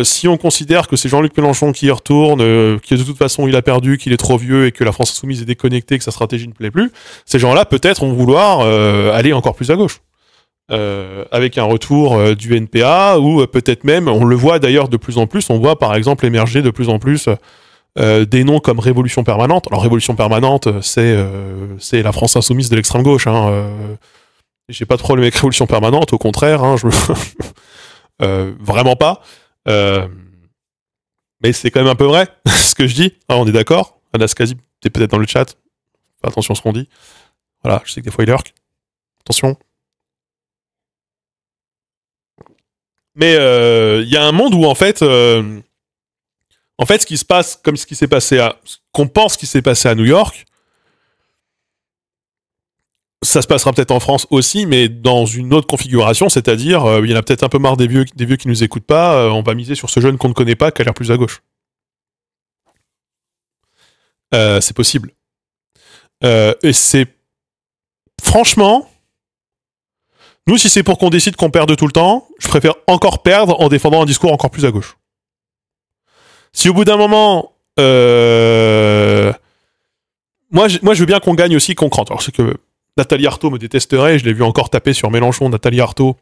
si on considère que c'est Jean-Luc Mélenchon qui y retourne, que de toute façon il a perdu, qu'il est trop vieux et que la France Insoumise est déconnectée, que sa stratégie ne plaît plus, ces gens-là peut-être vont vouloir aller encore plus à gauche. Avec un retour du NPA ou peut-être même, on le voit d'ailleurs de plus en plus, on voit par exemple émerger de plus en plus des noms comme Révolution Permanente. Alors Révolution Permanente, c'est la France Insoumise de l'extrême gauche. J'ai pas de problème avec Révolution Permanente, au contraire, vraiment pas. Mais c'est quand même un peu vrai, ce que je dis. On est d'accord. Anastasie, t'es peut-être dans le chat. Fais attention à ce qu'on dit. Voilà, je sais que des fois il lurk. Attention. Mais il y a un monde où en fait, ce qui se passe comme ce qui s'est passé qu'on pense qui s'est passé à New York, ça se passera peut-être en France aussi, mais dans une autre configuration, c'est-à-dire, il y en a peut-être un peu marre des vieux qui nous écoutent pas, on va miser sur ce jeune qu'on ne connaît pas, qui a l'air plus à gauche. C'est possible. Et c'est... Franchement, nous, si c'est pour qu'on décide qu'on perde tout le temps, je préfère encore perdre en défendant un discours encore plus à gauche. Si au bout d'un moment... Moi, je veux bien qu'on gagne aussi, qu'on crante. Alors, c'est que... Nathalie Arthaud me détesterait, je l'ai vu encore taper sur Mélenchon, Nathalie Arthaud,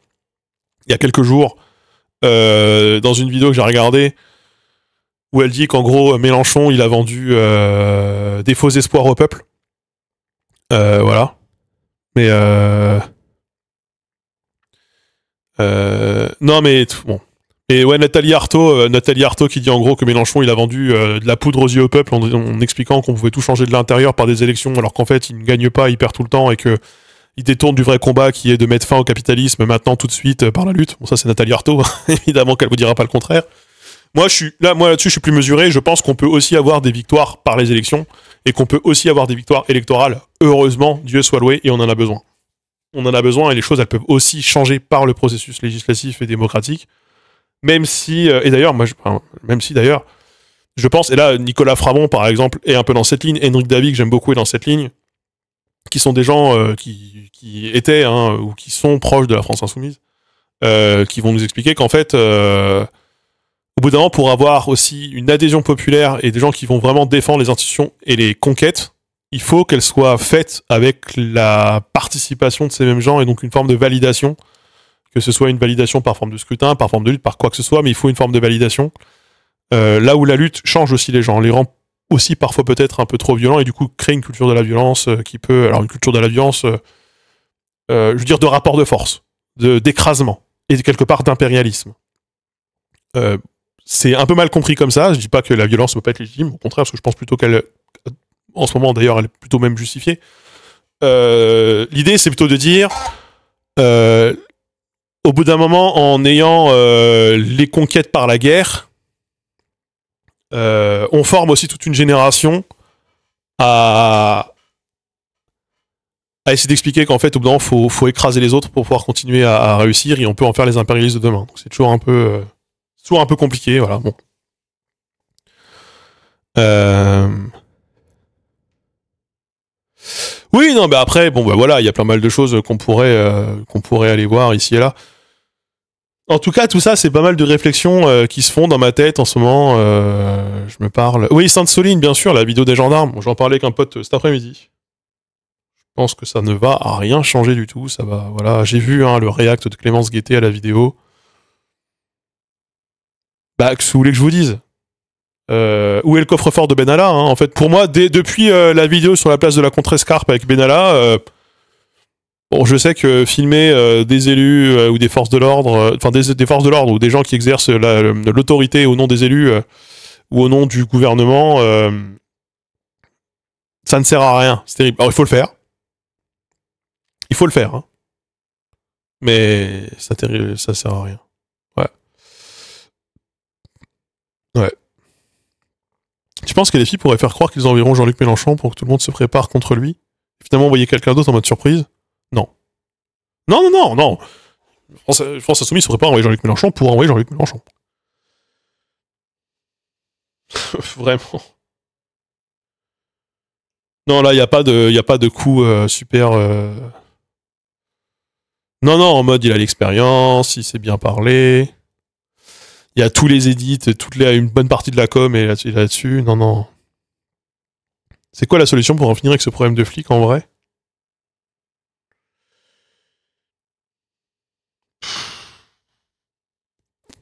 il y a quelques jours, dans une vidéo que j'ai regardée, où elle dit qu'en gros, Mélenchon, il a vendu des faux espoirs au peuple. Voilà. Mais... non, mais... Bon. Et ouais, Nathalie Arthaud qui dit en gros que Mélenchon, il a vendu de la poudre aux yeux au peuple en expliquant qu'on pouvait tout changer de l'intérieur par des élections, alors qu'en fait, il ne gagne pas, il perd tout le temps, et que il détourne du vrai combat qui est de mettre fin au capitalisme maintenant tout de suite par la lutte. Bon, ça c'est Nathalie Arthaud, évidemment qu'elle vous dira pas le contraire. Moi là-dessus, je suis plus mesuré. Je pense qu'on peut aussi avoir des victoires par les élections et qu'on peut aussi avoir des victoires électorales. Heureusement, Dieu soit loué, et on en a besoin. On en a besoin, et les choses, elles peuvent aussi changer par le processus législatif et démocratique. Même si, et d'ailleurs, je pense, et là, Nicolas Framont, par exemple, est un peu dans cette ligne, Henrik Davy, que j'aime beaucoup, est dans cette ligne, qui sont des gens qui étaient, ou qui sont proches de la France Insoumise, qui vont nous expliquer qu'en fait, au bout d'un moment, pour avoir aussi une adhésion populaire et des gens qui vont vraiment défendre les institutions et les conquêtes, il faut qu'elles soient faites avec la participation de ces mêmes gens, et donc une forme de validation, que ce soit une validation par forme de scrutin, par forme de lutte, par quoi que ce soit, mais il faut une forme de validation. Là où la lutte change aussi les gens, les rend aussi parfois peut-être un peu trop violents, et du coup crée une culture de la violence qui peut... Alors une culture de la violence, je veux dire de rapport de force, d'écrasement, et quelque part d'impérialisme. C'est un peu mal compris comme ça, je dis pas que la violence ne peut pas être légitime, au contraire, parce que je pense plutôt qu'elle... En ce moment d'ailleurs, elle est plutôt même justifiée. L'idée c'est plutôt de dire... au bout d'un moment, en ayant les conquêtes par la guerre, on forme aussi toute une génération à essayer d'expliquer qu'en fait, au bout d'un moment, faut écraser les autres pour pouvoir continuer à réussir, et on peut en faire les impérialistes de demain. Donc c'est toujours un peu compliqué, voilà. Bon. Oui, non, mais après, bon, bah voilà, il y a plein mal de choses qu'on pourrait aller voir ici et là. En tout cas, tout ça, c'est pas mal de réflexions qui se font dans ma tête en ce moment. Je me parle. Oui, Sainte-Soline, bien sûr, la vidéo des gendarmes. Bon, j'en parlais avec un pote cet après-midi. Je pense que ça ne va à rien changer du tout. Ça va, voilà. J'ai vu le react de Clémence Guettet à la vidéo. Bah, que vous voulez que je vous dise? Où est le coffre-fort de Benalla, en fait, pour moi, depuis la vidéo sur la place de la Contrescarpe avec Benalla, bon, je sais que filmer des élus ou des forces de l'ordre, enfin des forces de l'ordre ou des gens qui exercent l'autorité au nom des élus ou au nom du gouvernement, ça ne sert à rien. C'est terrible. Alors il faut le faire. Il faut le faire. Hein. Mais ça sert à rien. Ouais. Ouais. Je pense que les filles pourraient faire croire qu'ils enverront Jean-Luc Mélenchon pour que tout le monde se prépare contre lui. Et finalement, envoyer quelqu'un d'autre en mode surprise. Non. Non, non, non, non. France Insoumise ne pourrait pas envoyer Jean-Luc Mélenchon pour envoyer Jean-Luc Mélenchon. Vraiment. Non, là, il n'y a pas de coup super... Non, non, en mode, il a l'expérience, il sait bien parler. Il y a tous les edits, une bonne partie de la com est là-dessus. Non, non. C'est quoi la solution pour en finir avec ce problème de flic, en vrai?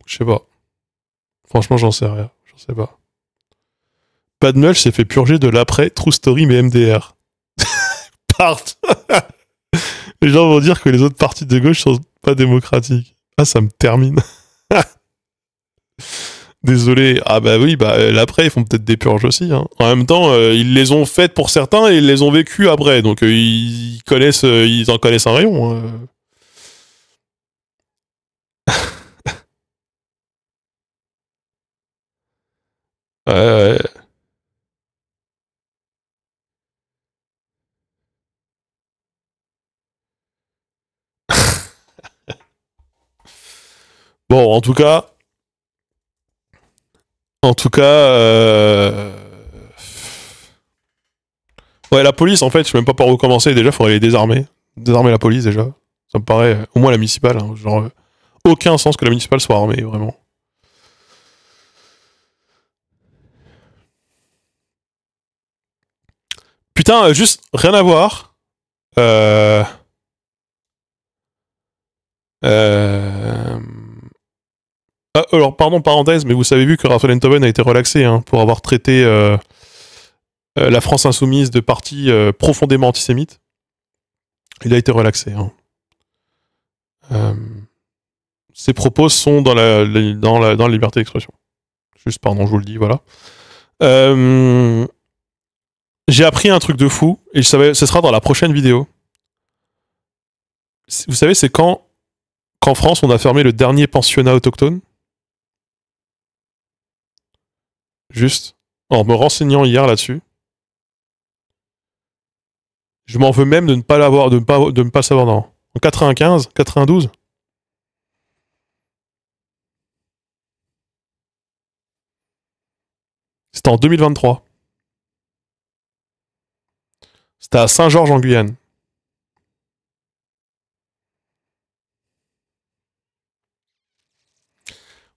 Je sais pas. Franchement, j'en sais rien. J'en sais pas. Padmel s'est fait purger de l'après True Story mais MDR. Part. Les gens vont dire que les autres partis de gauche sont pas démocratiques. Ah, ça me termine. Désolé. Ah bah oui, l'après, ils font peut-être des purges aussi. Hein. En même temps, ils les ont faites pour certains et ils les ont vécues après. Donc ils en connaissent un rayon. Ouais. Bon, en tout cas, ouais, la police, en fait, je sais même pas par où commencer. Déjà, il faudrait les désarmer. Désarmer la police, déjà. Ça me paraît, au moins la municipale. Hein, genre, aucun sens que la municipale soit armée, vraiment. Putain, juste rien à voir. Euh... Euh... Ah, alors, pardon, parenthèse, mais vous avez vu que Raphaël Enthoven a été relaxé hein, pour avoir traité la France insoumise de parti profondément antisémite. Il a été relaxé. Hein. Ses propos sont dans la liberté d'expression. Juste, pardon, je vous le dis, voilà. J'ai appris un truc de fou, et ce sera dans la prochaine vidéo. Vous savez, c'est qu'en France, on a fermé le dernier pensionnat autochtone. Juste, en me renseignant hier là-dessus. Je m'en veux même de ne pas l'avoir, de ne pas le savoir, non. En 95, 92. C'était en 2023. C'était à Saint-Georges en Guyane.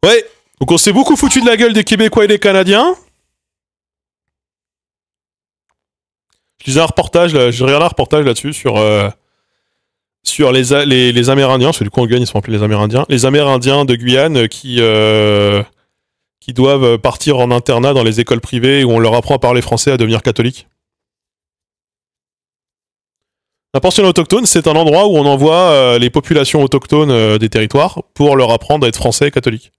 Ouais, donc on s'est beaucoup foutu de la gueule des Québécois et des Canadiens. Je lisais un reportage, j'ai regardé un reportage là-dessus sur les Amérindiens, parce que du coup en Guyane ils sont appelés les Amérindiens. Les Amérindiens de Guyane qui doivent partir en internat dans les écoles privées où on leur apprend à parler français, à devenir catholiques. Un pensionnat autochtone, c'est un endroit où on envoie les populations autochtones des territoires pour leur apprendre à être français et catholiques.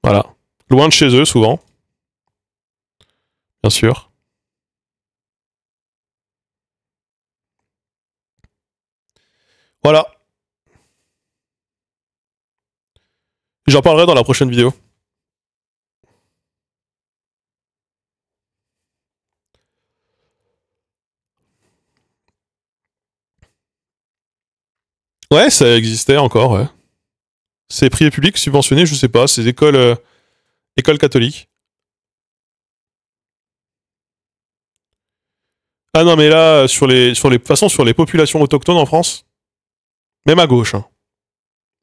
Voilà. Loin de chez eux, souvent. Bien sûr. Voilà. J'en parlerai dans la prochaine vidéo. Ouais, ça existait encore, ouais. C'est privé public, subventionné, je sais pas, c'est écoles catholiques. Ah non, mais là, de toute façon, sur les populations autochtones en France, même à gauche, hein.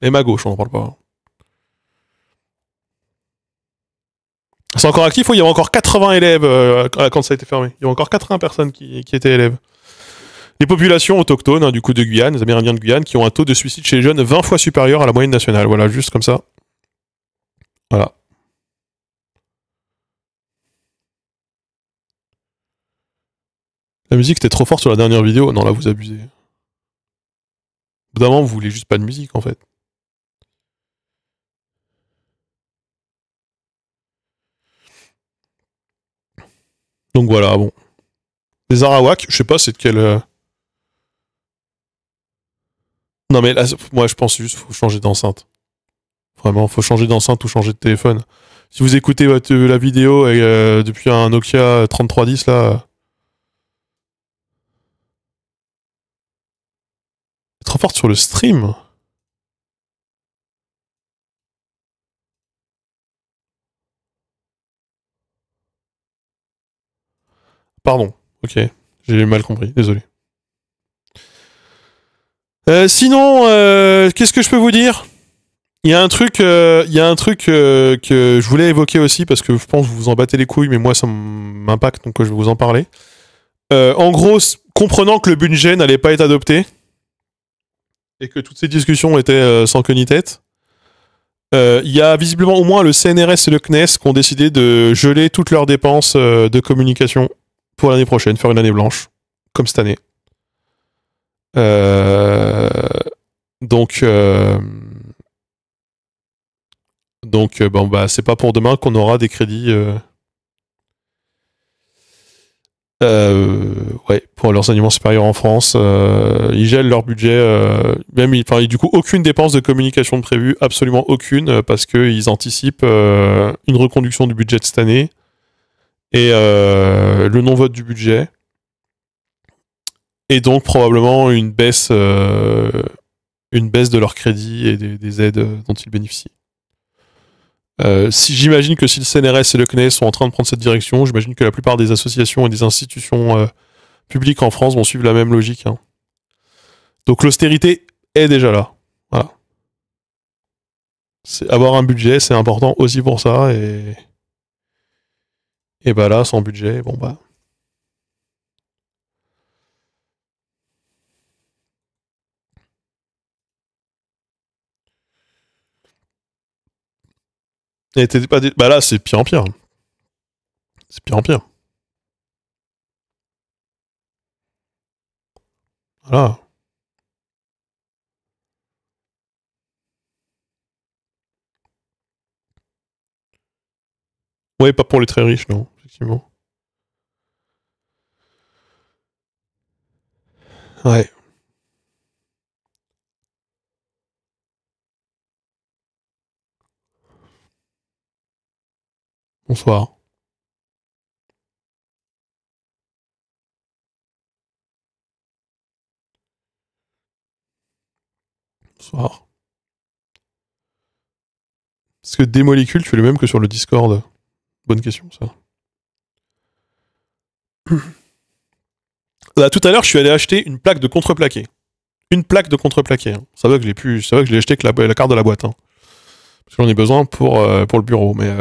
Même à gauche, on en parle pas. C'est encore actif, oui, il y avait encore 80 élèves quand ça a été fermé. Il y avait encore 80 personnes qui étaient élèves. Les populations autochtones, hein, du coup de Guyane, les Amérindiens de Guyane, qui ont un taux de suicide chez les jeunes 20 fois supérieur à la moyenne nationale. Voilà, juste comme ça. Voilà. La musique était trop forte sur la dernière vidéo. Non, là, vous abusez. Au bout d'un moment, vous voulez juste pas de musique, en fait. Donc voilà, bon. Les Arawaks, je sais pas c'est de quel... Non mais là, moi je pense juste qu'il faut changer d'enceinte. Vraiment, faut changer d'enceinte ou changer de téléphone. Si vous écoutez la vidéo depuis un Nokia 3310 là, trop forte sur le stream. Pardon. Ok, j'ai mal compris. Désolé. Sinon, qu'est-ce que je peux vous dire? Il y a un truc que je voulais évoquer aussi parce que je pense que vous vous en battez les couilles, mais moi ça m'impacte donc je vais vous en parler. En gros, comprenant que le budget n'allait pas être adopté et que toutes ces discussions étaient sans queue ni tête, il y a visiblement au moins le CNRS et le CNES qui ont décidé de geler toutes leurs dépenses de communication pour l'année prochaine, faire une année blanche, comme cette année. Donc, bon, bah, c'est pas pour demain qu'on aura des crédits ouais, pour l'enseignement supérieur en France. Ils gèlent leur budget, du coup, aucune dépense de communication de prévue, absolument aucune, parce qu'ils anticipent une reconduction du budget de cette année et le non-vote du budget. Et donc, probablement une baisse de leur crédit et des aides dont ils bénéficient. J'imagine que si le CNRS et le CNES sont en train de prendre cette direction, j'imagine que la plupart des associations et des institutions publiques en France vont suivre la même logique. Hein. Donc l'austérité est déjà là. Voilà. Avoir un budget, c'est important aussi pour ça. Et bah là, sans budget, bon bah. Bah là, c'est pire en pire. C'est pire en pire. Voilà. Ouais, pas pour les très riches, non, effectivement. Ouais. Bonsoir. Bonsoir. Est-ce que des molécules, tu es le même que sur le Discord? Bonne question, ça. Là, tout à l'heure, je suis allé acheter une plaque de contreplaqué. Une plaque de contreplaqué. Hein. Ça va que je l'ai acheté avec la carte de la boîte. Hein. Parce que j'en ai besoin pour le bureau. Mais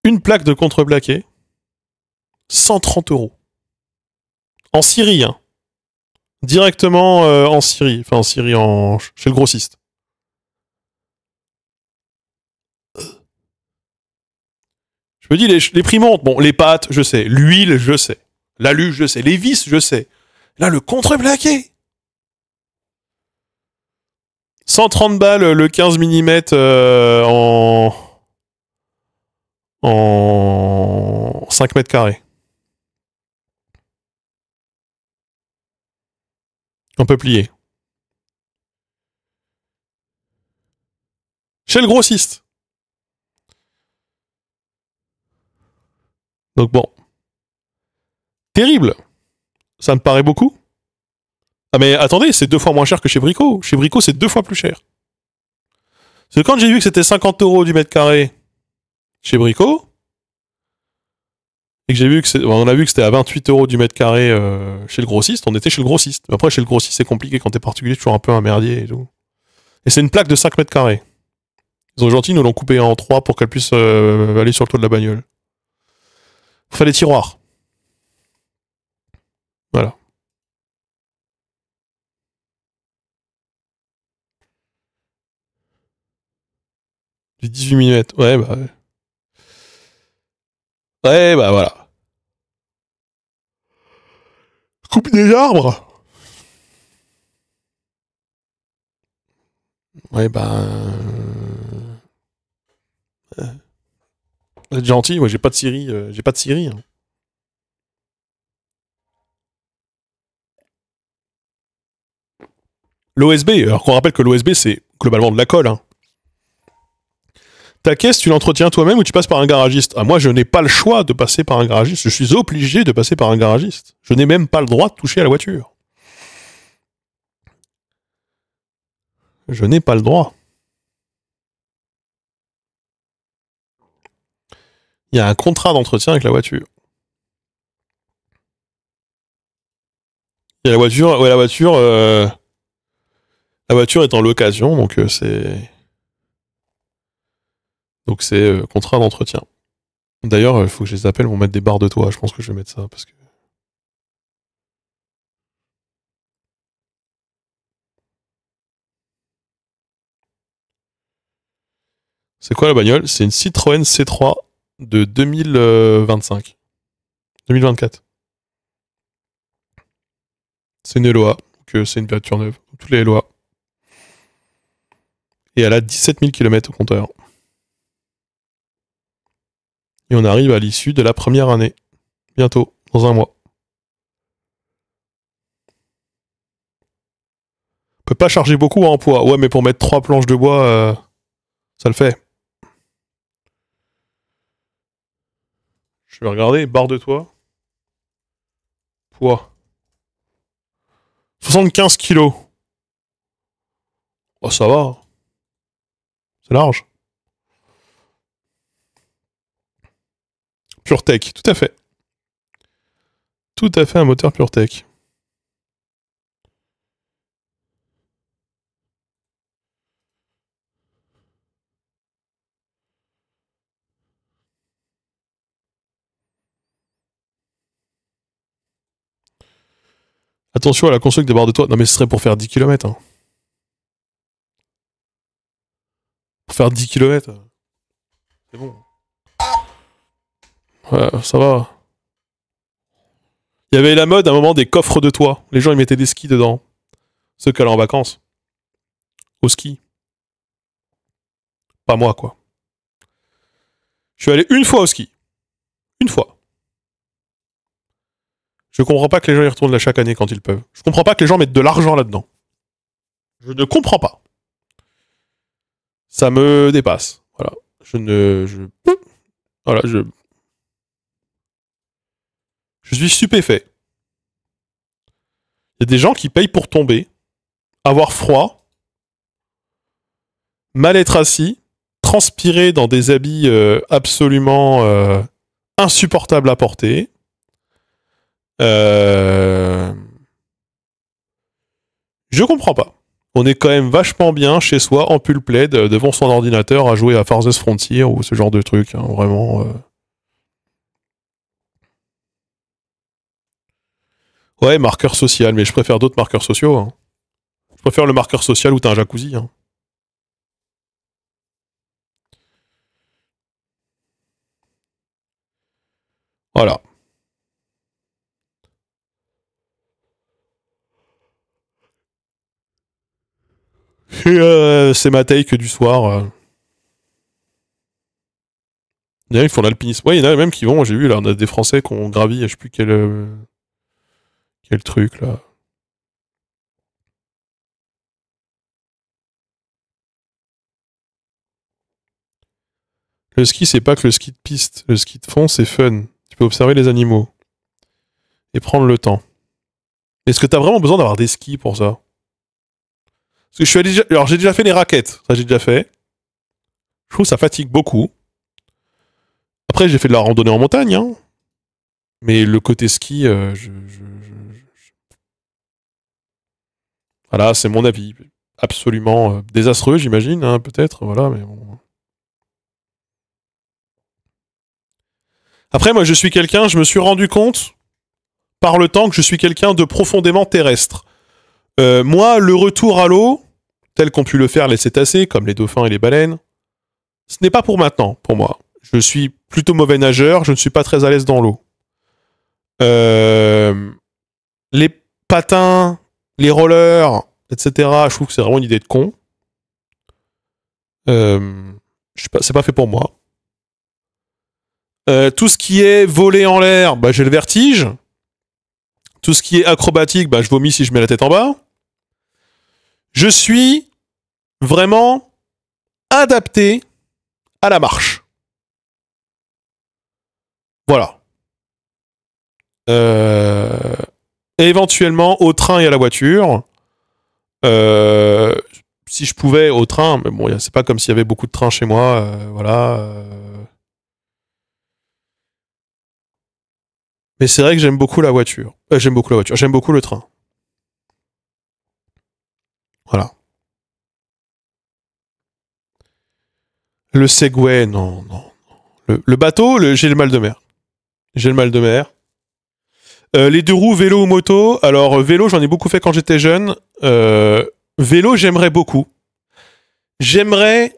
une plaque de contreplaqué, 130 €. En Syrie, hein. Directement en Syrie. Enfin, en Syrie, chez le grossiste. Je me dis, les prix montent. Bon, les pâtes, je sais. L'huile, je sais. L'alu, je sais. Les vis, je sais. Là, le contreplaqué. 130 balles le 15 mm en 5 mètres carrés. Un peu plié. Chez le grossiste. Donc bon. Terrible. Ça me paraît beaucoup. Ah mais attendez, c'est 2 fois moins cher que chez Brico. Chez Brico, c'est 2 fois plus cher. Parce que quand j'ai vu que c'était 50 € du mètre carré chez Brico, et que on a vu que c'était à 28 € du mètre carré chez le grossiste, on était chez le grossiste. Mais après, chez le grossiste, c'est compliqué quand t'es particulier, toujours un peu un merdier et tout. Et c'est une plaque de 5 mètres carrés. Ils ont gentil, nous l'ont coupé en 3 pour qu'elle puisse aller sur le toit de la bagnole. Faut faire des tiroirs. Voilà. Du 18 mm. Ouais, bah ouais. Ouais, bah voilà. Coupe des arbres. Ouais, bah. Vous êtes gentil, moi j'ai pas de Syrie. J'ai pas de Syrie. Hein. L'OSB, alors qu'on rappelle que l'OSB c'est globalement de la colle. Hein. Ta caisse, tu l'entretiens toi-même ou tu passes par un garagiste? Ah, moi, je n'ai pas le choix de passer par un garagiste. Je suis obligé de passer par un garagiste. Je n'ai même pas le droit de toucher à la voiture. Je n'ai pas le droit. Il y a un contrat d'entretien avec la voiture. Et la voiture, ouais, la voiture est en location, donc c'est contrat d'entretien. D'ailleurs, il faut que je les appelle, vont mettre des barres de toit. Je pense que je vais mettre ça parce que. C'est quoi la bagnole? C'est une Citroën C3 de 2025. 2024. C'est une Eloa, donc c'est une voiture neuve. Toutes les Eloa. Et elle a 17 000 km au compteur. Et on arrive à l'issue de la première année. Bientôt, dans un mois. On peut pas charger beaucoup en poids. Ouais, mais pour mettre 3 planches de bois, ça le fait. Je vais regarder, barre de toit. Poids. 75 kilos. Oh, ça va. C'est large. PureTech, tout à fait. Tout à fait un moteur PureTech. Attention à la construction des barres de toit. Non mais ce serait pour faire 10 km. Hein. Pour faire 10 km. C'est bon. Ouais, ça va. Il y avait la mode à un moment des coffres de toit. Les gens ils mettaient des skis dedans. Ceux qui allaient en vacances. Au ski. Pas moi quoi. Je suis allé une fois au ski. Une fois. Je comprends pas que les gens y retournent là chaque année quand ils peuvent. Je comprends pas que les gens mettent de l'argent là-dedans. Je ne comprends pas. Ça me dépasse. Voilà. Voilà, je suis stupéfait. Il y a des gens qui payent pour tomber, avoir froid, mal être assis, transpirer dans des habits absolument insupportables à porter. Je comprends pas. On est quand même vachement bien chez soi, en pull plaid, devant son ordinateur, à jouer à Farthest Frontier ou ce genre de truc. Hein, vraiment. Ouais, marqueur social, mais je préfère d'autres marqueurs sociaux. Hein. Je préfère le marqueur social où t'as un jacuzzi. Hein. Voilà. Et c'est ma take du soir. Il y en a qui font l'alpinisme. Ouais, il y en a même qui vont, j'ai vu là, on a des Français qui ont gravi, je sais plus quel truc là. Le ski, c'est pas que le ski de piste. Le ski de fond, c'est fun. Tu peux observer les animaux. Et prendre le temps. Est-ce que t'as vraiment besoin d'avoir des skis pour ça? Parce que je suis allé... Alors, j'ai déjà fait les raquettes. Ça, j'ai déjà fait. Je trouve que ça fatigue beaucoup. Après, j'ai fait de la randonnée en montagne. Hein. Mais le côté ski, Voilà, c'est mon avis. Absolument désastreux, j'imagine, hein, peut-être. Voilà, mais bon. Après, moi, je suis quelqu'un, je me suis rendu compte par le temps que je suis quelqu'un de profondément terrestre. Moi, le retour à l'eau, tel qu'ont pu le faire les cétacés, comme les dauphins et les baleines, ce n'est pas pour maintenant, pour moi. Je suis plutôt mauvais nageur, je ne suis pas très à l'aise dans l'eau. Les patins, les rollers, etc., je trouve que c'est vraiment une idée de con. C'est pas fait pour moi. Tout ce qui est voler en l'air, bah, j'ai le vertige. Tout ce qui est acrobatique, bah, je vomis si je mets la tête en bas. Je suis vraiment adapté à la marche. Voilà. Et éventuellement au train et à la voiture. Si je pouvais au train, mais bon, c'est pas comme s'il y avait beaucoup de trains chez moi, voilà. Mais c'est vrai que j'aime beaucoup la voiture. J'aime beaucoup la voiture. J'aime beaucoup le train. Voilà. Le Segway, non, non. Le bateau, j'ai le mal de mer. J'ai le mal de mer. Les deux roues, vélo ou moto. Alors, vélo, j'en ai beaucoup fait quand j'étais jeune. Vélo, j'aimerais beaucoup. J'aimerais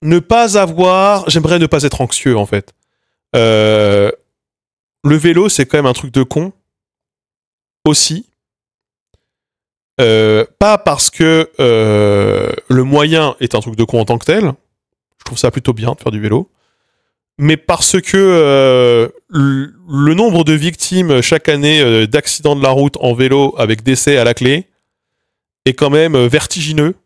ne pas avoir. J'aimerais ne pas être anxieux, en fait. Le vélo, c'est quand même un truc de con. Aussi. Pas parce que le moyen est un truc de con en tant que tel. Je trouve ça plutôt bien de faire du vélo. Mais parce que le nombre de victimes chaque année d'accidents de la route en vélo avec décès à la clé est quand même vertigineux.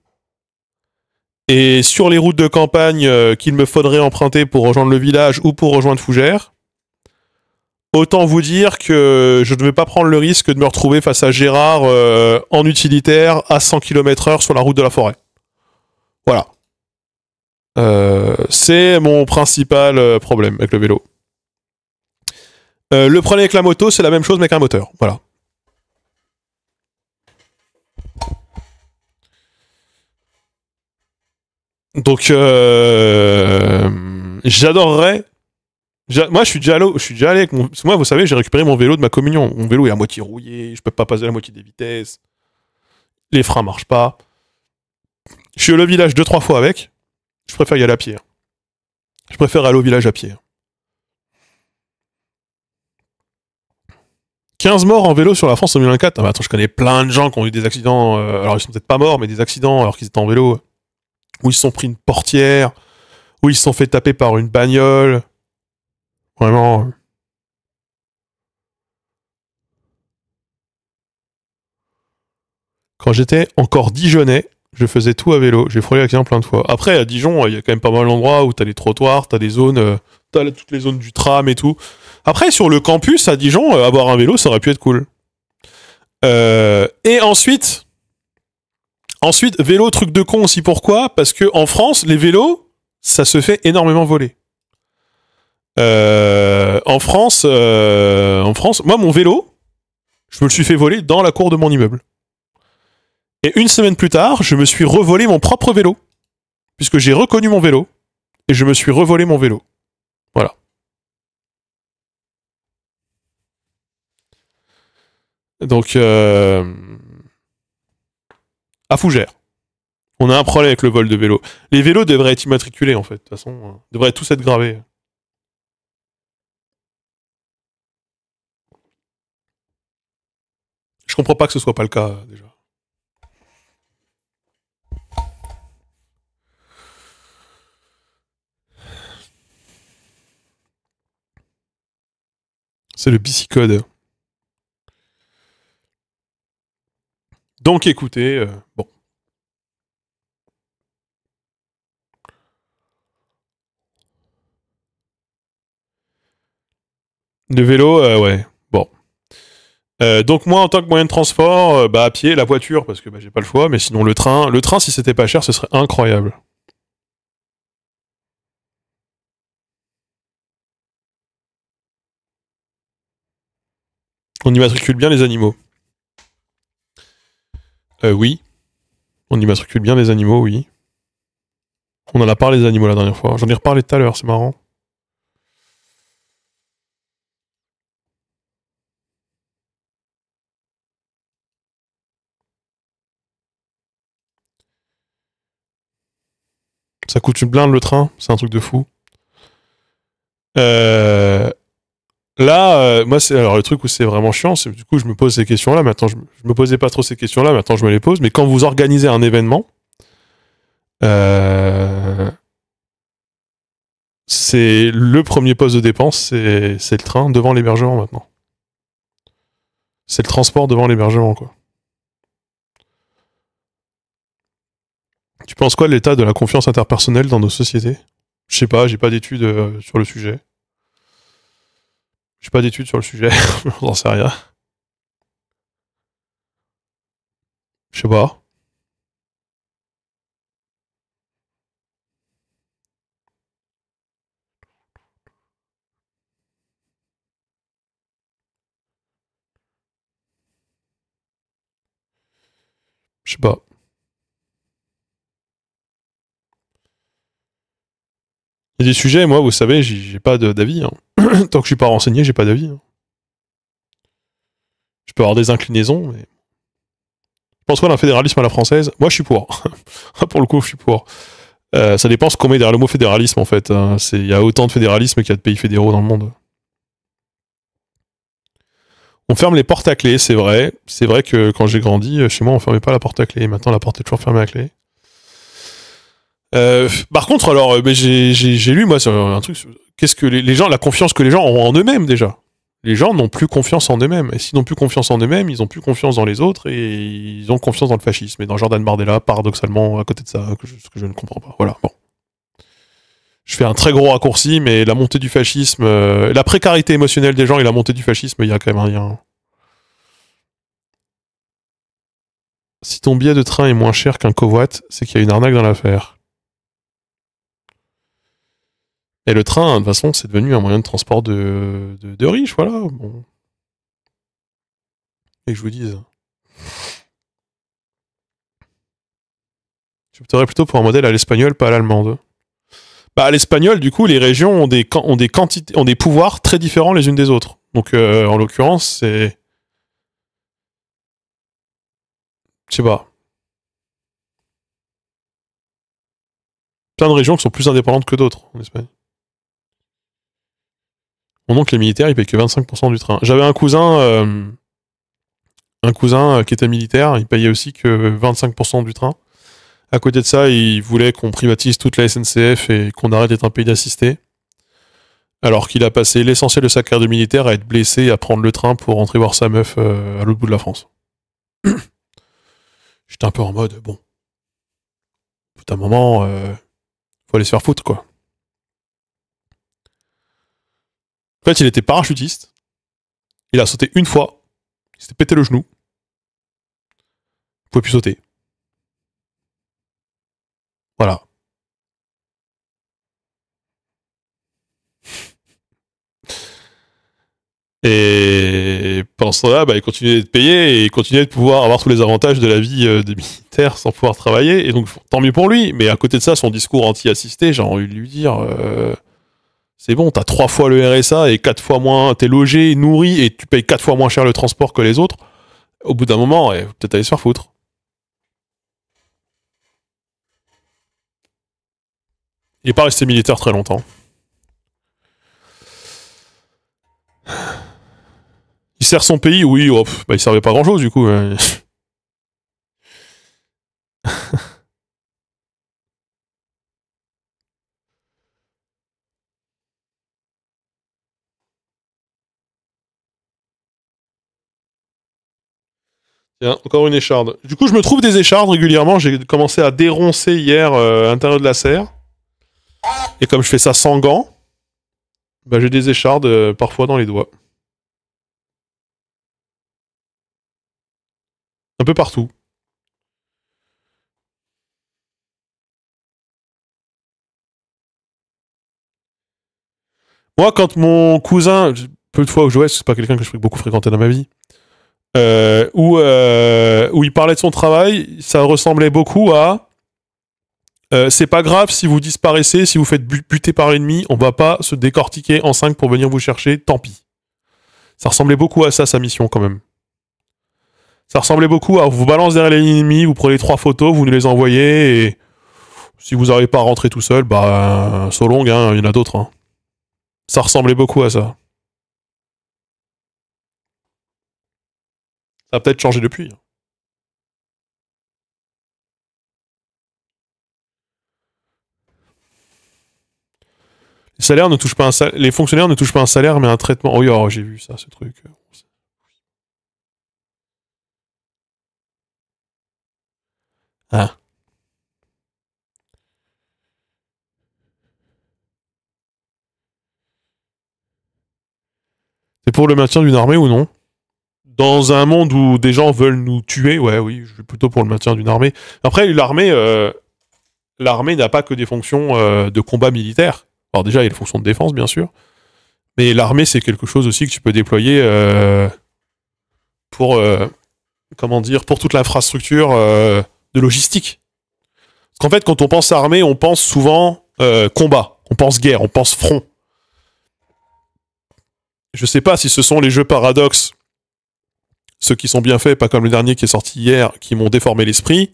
Et sur les routes de campagne qu'il me faudrait emprunter pour rejoindre le village ou pour rejoindre Fougères, autant vous dire que je ne vais pas prendre le risque de me retrouver face à Gérard en utilitaire à 100 km/h sur la route de la forêt. Voilà. C'est mon principal problème avec le vélo. Le problème avec la moto, c'est la même chose mais avec un moteur. Voilà. Donc, j'adorerais. Moi, je suis déjà allé avec mon. Moi, vous savez, j'ai récupéré mon vélo de ma communion. Mon vélo est à moitié rouillé, je peux pas passer la moitié des vitesses. Les freins marchent pas. Je suis allé au village 2-3 fois avec. Je préfère y aller à pied. Je préfère aller au village à pied. 15 morts en vélo sur la France en 2024. Ah bah attends, je connais plein de gens qui ont eu des accidents. Alors, ils sont peut-être pas morts, mais des accidents alors qu'ils étaient en vélo. Où ils se sont pris une portière. Où ils se sont fait taper par une bagnole. Vraiment. Quand j'étais encore Dijonnais, je faisais tout à vélo. J'ai frôlé l'accident plein de fois. Après, à Dijon, il y a quand même pas mal d'endroits où t'as les trottoirs, t'as des zones, t'as toutes les zones du tram et tout. Après, sur le campus à Dijon, avoir un vélo, ça aurait pu être cool. Et ensuite, vélo, truc de con aussi. Pourquoi ? Parce que en France, les vélos, ça se fait énormément voler. En France, moi, mon vélo, je me le suis fait voler dans la cour de mon immeuble. Et une semaine plus tard, je me suis revolé mon propre vélo. Puisque j'ai reconnu mon vélo. Et je me suis revolé mon vélo. Voilà. Donc, à Fougères. On a un problème avec le vol de vélo. Les vélos devraient être immatriculés, en fait. De toute façon, devraient tous être gravés. Je comprends pas que ce soit pas le cas, déjà. C'est le bicicode. Donc écoutez, bon. Le vélo, ouais. Bon. Donc moi, en tant que moyen de transport, à pied, la voiture, parce que j'ai pas le choix, mais sinon le train. Le train, si c'était pas cher, ce serait incroyable. On immatricule bien les animaux. Oui. On immatricule bien les animaux, oui. On en a parlé des animaux la dernière fois. J'en ai reparlé tout à l'heure, c'est marrant. Ça coûte une blinde le train, c'est un truc de fou. Là, moi, c'est alors le truc où c'est vraiment chiant, c'est du coup je me pose ces questions-là. Maintenant, je me posais pas trop ces questions-là. Maintenant, je me les pose. Mais quand vous organisez un événement, c'est le premier poste de dépense, c'est le train devant l'hébergement maintenant. C'est le transport devant l'hébergement, quoi. Tu penses quoi de l'état de la confiance interpersonnelle dans nos sociétés ? Je sais pas, j'ai pas d'études sur le sujet. J'ai pas d'études sur le sujet, j'en sais rien. Je sais pas. Je sais pas. Il y a des sujets, moi, vous savez, j'ai pas d'avis. Hein. Tant que je suis pas renseigné, j'ai pas d'avis. Hein. Je peux avoir des inclinaisons, mais... Je pense quoi d'un fédéralisme à la française? Moi, je suis pour. Pour le coup, je suis pour. Ça dépend ce qu'on met derrière le mot fédéralisme, en fait. Hein. Il y a autant de fédéralisme qu'il y a de pays fédéraux dans le monde. On ferme les portes à clé, c'est vrai. C'est vrai que quand j'ai grandi, chez moi, on fermait pas la porte à clé. Maintenant, la porte est toujours fermée à clé. Par contre, alors, j'ai lu, moi, sur un truc... Qu'est-ce que les gens... La confiance que les gens ont en eux-mêmes, déjà. Les gens n'ont plus confiance en eux-mêmes. Et s'ils n'ont plus confiance en eux-mêmes, ils n'ont plus confiance dans les autres et ils ont confiance dans le fascisme. Et dans Jordan Bardella, paradoxalement, à côté de ça, ce que je ne comprends pas. Voilà, bon. Je fais un très gros raccourci, mais la montée du fascisme, la précarité émotionnelle des gens et la montée du fascisme, il y a quand même un lien. Si ton billet de train est moins cher qu'un covoit, c'est qu'il y a une arnaque dans l'affaire. Et le train, de toute façon, c'est devenu un moyen de transport de riches, voilà. Bon. Et que je vous dise. J'opterais plutôt pour un modèle à l'espagnol, pas à l'allemande. Bah, à l'espagnol, du coup, les régions ont des pouvoirs très différents les unes des autres. Donc, en l'occurrence, c'est... Je sais pas. Plein de régions qui sont plus indépendantes que d'autres, en Espagne. Mon oncle est militaire, il paye que 25% du train. J'avais un cousin qui était militaire, il payait aussi que 25% du train. À côté de ça, il voulait qu'on privatise toute la SNCF et qu'on arrête d'être un pays d'assistés. Alors qu'il a passé l'essentiel de sa carrière de militaire à être blessé et à prendre le train pour rentrer voir sa meuf à l'autre bout de la France. J'étais un peu en mode, bon, au bout d'un moment, faut aller se faire foutre, quoi. En fait, il était parachutiste. Il a sauté une fois. Il s'était pété le genou. Il pouvait plus sauter. Voilà. Et pendant ce temps-là, bah, il continuait d'être payé et il continuait de pouvoir avoir tous les avantages de la vie des militaires sans pouvoir travailler. Et donc, tant mieux pour lui. Mais à côté de ça, son discours anti-assisté, j'ai envie de lui dire c'est bon, t'as 3 fois le RSA et 4 fois moins, t'es logé, nourri et tu payes 4 fois moins cher le transport que les autres. Au bout d'un moment, peut-être aller se faire foutre. Il est pas resté militaire très longtemps. Il sert son pays, oui, oh, bah, il servait pas grand chose du coup. Tiens, encore une écharde. Du coup, je me trouve des échardes régulièrement. J'ai commencé à déroncer hier à l'intérieur de la serre. Et comme je fais ça sans gants, bah, j'ai des échardes parfois dans les doigts. Un peu partout. Moi, quand mon cousin, peu de fois où je jouais, c'est pas quelqu'un que je beaucoup fréquenter dans ma vie, où il parlait de son travail, ça ressemblait beaucoup à c'est pas grave si vous disparaissez, si vous faites buter par l'ennemi, on va pas se décortiquer en 5 pour venir vous chercher, tant pis. Ça ressemblait beaucoup à ça, sa mission, quand même. Ça ressemblait beaucoup à vous balance derrière l'ennemi, vous prenez 3 photos, vous nous les envoyez, et si vous n'arrivez pas à rentrer tout seul, bah, so long, hein, il y en a d'autres. Hein. Ça ressemblait beaucoup à ça. Ça a peut-être changé depuis. Les fonctionnaires ne touchent pas un salaire, mais un traitement. Oh, oui, oh, j'ai vu ça, ce truc. Ah. T'es pour le maintien d'une armée ou non? Dans un monde où des gens veulent nous tuer, ouais, oui, je suis plutôt pour le maintien d'une armée. Après, l'armée n'a pas que des fonctions de combat militaire. Alors déjà, il y a les fonctions de défense, bien sûr. Mais l'armée, c'est quelque chose aussi que tu peux déployer pour, comment dire, pour toute l'infrastructure de logistique. Parce qu'en fait, quand on pense armée, on pense souvent combat, on pense guerre, on pense front. Je sais pas si ce sont les jeux Paradox, ceux qui sont bien faits, pas comme le dernier qui est sorti hier, qui m'ont déformé l'esprit.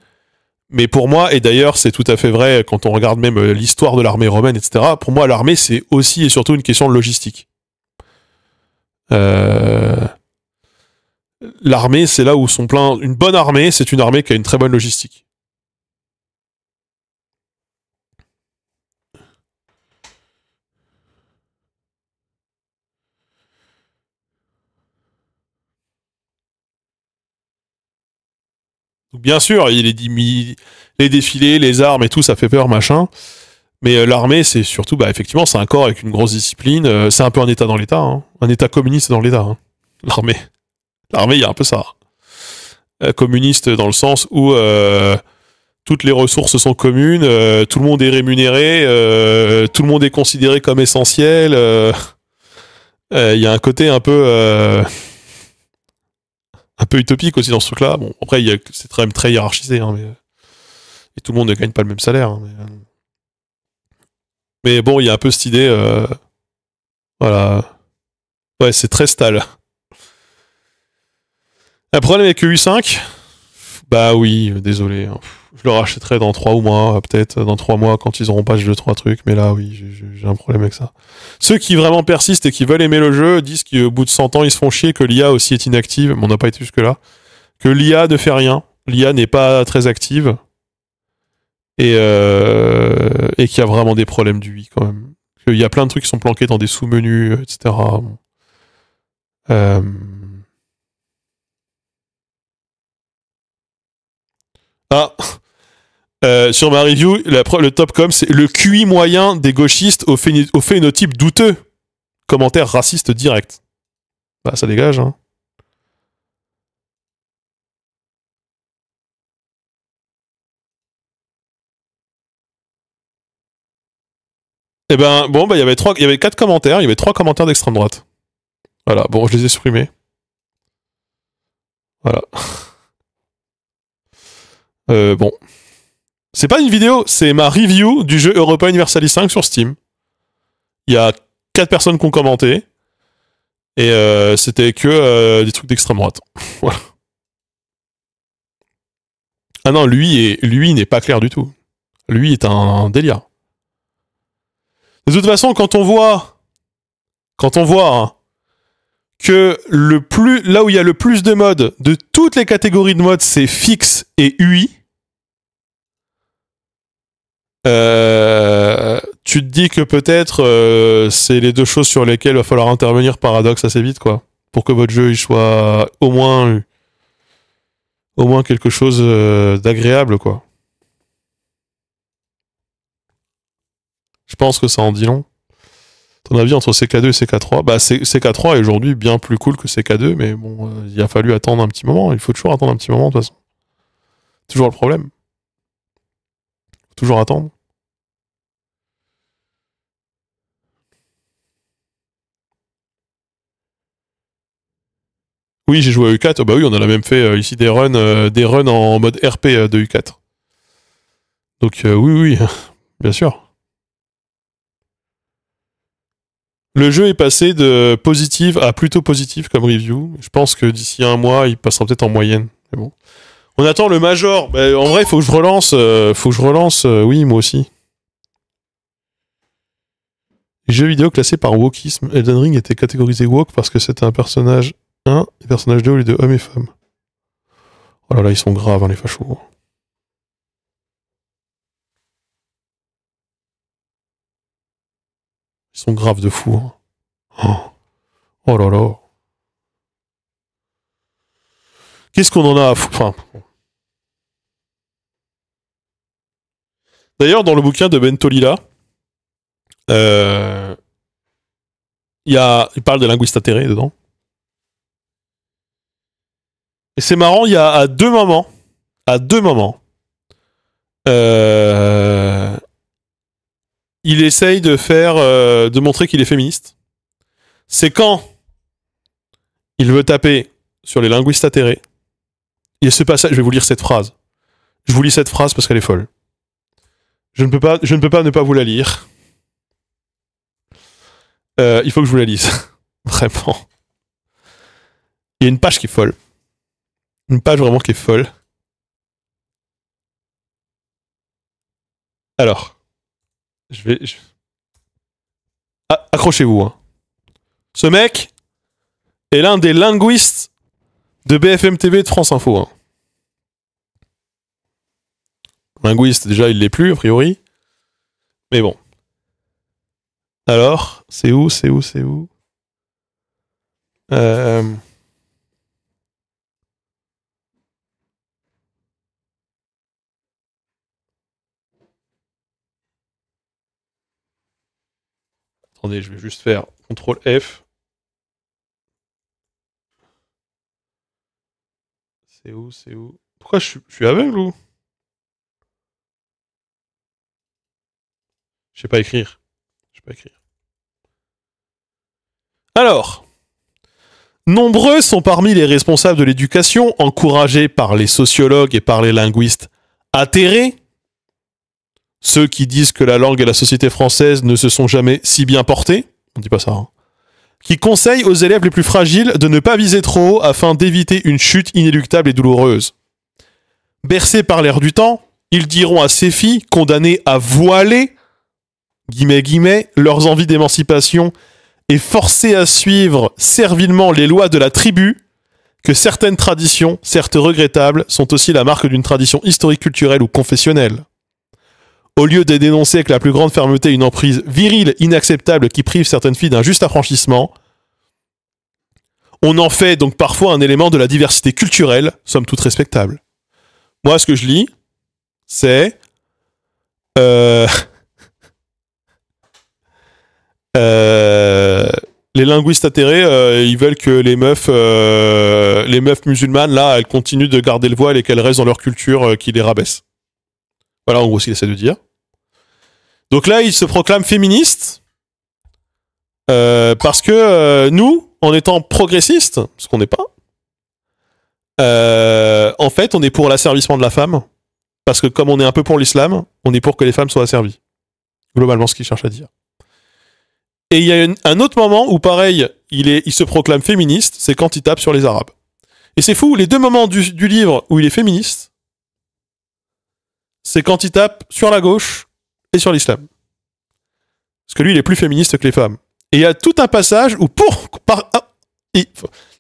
Mais pour moi, et d'ailleurs c'est tout à fait vrai quand on regarde même l'histoire de l'armée romaine, etc., pour moi l'armée c'est aussi et surtout une question de logistique. L'armée c'est là où sont plein... Une bonne armée, c'est une armée qui a une très bonne logistique. Donc, bien sûr, il est les défilés, les armes et tout, ça fait peur, machin. Mais l'armée, c'est surtout, bah, effectivement, c'est un corps avec une grosse discipline. C'est un peu un État dans l'État, hein. Un État communiste dans l'État. Hein. L'armée. L'armée, il y a un peu ça. Communiste dans le sens où toutes les ressources sont communes, tout le monde est rémunéré, tout le monde est considéré comme essentiel. Il y a un côté un peu utopique aussi dans ce truc-là. Bon, après, c'est quand même très hiérarchisé, hein, et tout le monde ne gagne pas le même salaire. Hein, mais bon, il y a un peu cette idée. Voilà. Ouais, c'est très stale. Un problème avec le U5, bah oui, désolé. Hein. Je le rachèterai dans 3 mois, peut-être dans 3 mois quand ils auront pas le 2-3 trucs, mais là oui, j'ai un problème avec ça. Ceux qui vraiment persistent et qui veulent aimer le jeu disent qu'au bout de 100 ans, ils se font chier, que l'IA aussi est inactive, mais on n'a pas été jusque-là. Que l'IA ne fait rien, l'IA n'est pas très active, et qu'il y a vraiment des problèmes du UI quand même. Qu'il y a plein de trucs qui sont planqués dans des sous-menus, etc. Ah, sur ma review, le top com, c'est le QI moyen des gauchistes au phénotype douteux. Commentaire raciste direct. Bah, ça dégage, hein. Eh ben, bon, bah, il y avait 4 commentaires, il y avait 3 commentaires d'extrême droite. Voilà, bon, je les ai supprimés. Voilà. Bon. C'est pas une vidéo, c'est ma review du jeu Europa Universalis 5 sur Steam. Il y a 4 personnes qui ont commenté. Et c'était que des trucs d'extrême droite. Voilà. Ah non, lui n'est pas clair du tout. Lui est un délire. De toute façon, quand on voit hein, que là où il y a le plus de modes de toutes les catégories de modes, c'est fixe et UI, tu te dis que peut-être c'est les deux choses sur lesquelles il va falloir intervenir Paradox assez vite, quoi, pour que votre jeu il soit au moins quelque chose d'agréable, quoi. Je pense que ça en dit long. Ton avis entre CK2 et CK3? Bah, CK3 est aujourd'hui bien plus cool que CK2, mais bon, il a fallu attendre un petit moment. Il faut toujours attendre un petit moment, de toute façon. Toujours le problème. Toujours attendre. Oui, j'ai joué à U4. Oh, bah oui, on en a même fait ici des runs en mode RP de U4. Donc oui, bien sûr. Le jeu est passé de positive à plutôt positif comme review. Je pense que d'ici un mois, il passera peut-être en moyenne. Mais bon. On attend le Major. Bah, en vrai, il faut que je relance. Oui, moi aussi. Les jeux vidéo classés par wokisme. Elden Ring était catégorisé woke parce que c'était un personnage 1 et personnage 2 au lieu de hommes et femmes. Oh là là, ils sont graves, hein, les fachos. Ils sont graves de fou. Hein. Oh là là. Qu'est-ce qu'on en a à foutre? Enfin. D'ailleurs, dans le bouquin de Bentolila, il parle de linguistes atterrés dedans. Et c'est marrant, il y a à deux moments, il essaye de montrer qu'il est féministe. C'est quand il veut taper sur les linguistes atterrés. Il y a ce passage, je vais vous lire cette phrase. Je vous lis cette phrase parce qu'elle est folle. Je ne peux pas ne pas vous la lire. Il faut que je vous la lise. Vraiment. Il y a une page qui est folle. Une page vraiment qui est folle. Alors, accrochez-vous. Hein. Ce mec est l'un des linguistes de BFM TV et de France Info. Hein. Linguiste, déjà, il l'est plus, a priori. Mais bon. Alors, c'est où Attendez, je vais juste faire CTRL F. C'est où Pourquoi je suis aveugle ou Je sais pas écrire. Alors, nombreux sont parmi les responsables de l'éducation, encouragés par les sociologues et par les linguistes atterrés, ceux qui disent que la langue et la société française ne se sont jamais si bien portées, on dit pas ça, hein, qui conseillent aux élèves les plus fragiles de ne pas viser trop haut afin d'éviter une chute inéluctable et douloureuse. Bercés par l'air du temps, ils diront à ces filles condamnées à voiler, guillemets, leurs envies d'émancipation et forcées à suivre servilement les lois de la tribu, que certaines traditions, certes regrettables, sont aussi la marque d'une tradition historique, culturelle ou confessionnelle. Au lieu de dénoncer avec la plus grande fermeté une emprise virile, inacceptable, qui prive certaines filles d'un juste affranchissement, on en fait donc parfois un élément de la diversité culturelle, somme toute respectable. Moi, ce que je lis, c'est... les linguistes atterrés, ils veulent que les meufs musulmanes, là, elles continuent de garder le voile et qu'elles restent dans leur culture qui les rabaisse. Voilà, en gros, ce qu'il essaie de dire. Donc là, il se proclame féministe parce que nous, en étant progressistes, ce qu'on n'est pas, en fait, on est pour l'asservissement de la femme parce que comme on est un peu pour l'islam, on est pour que les femmes soient asservies. Globalement, ce qu'il cherche à dire. Et il y a un autre moment où, pareil, il se proclame féministe, c'est quand il tape sur les Arabes. Et c'est fou, les deux moments du livre où il est féministe, c'est quand il tape sur la gauche et sur l'islam. Parce que lui, il est plus féministe que les femmes. Et il y a tout un passage où, il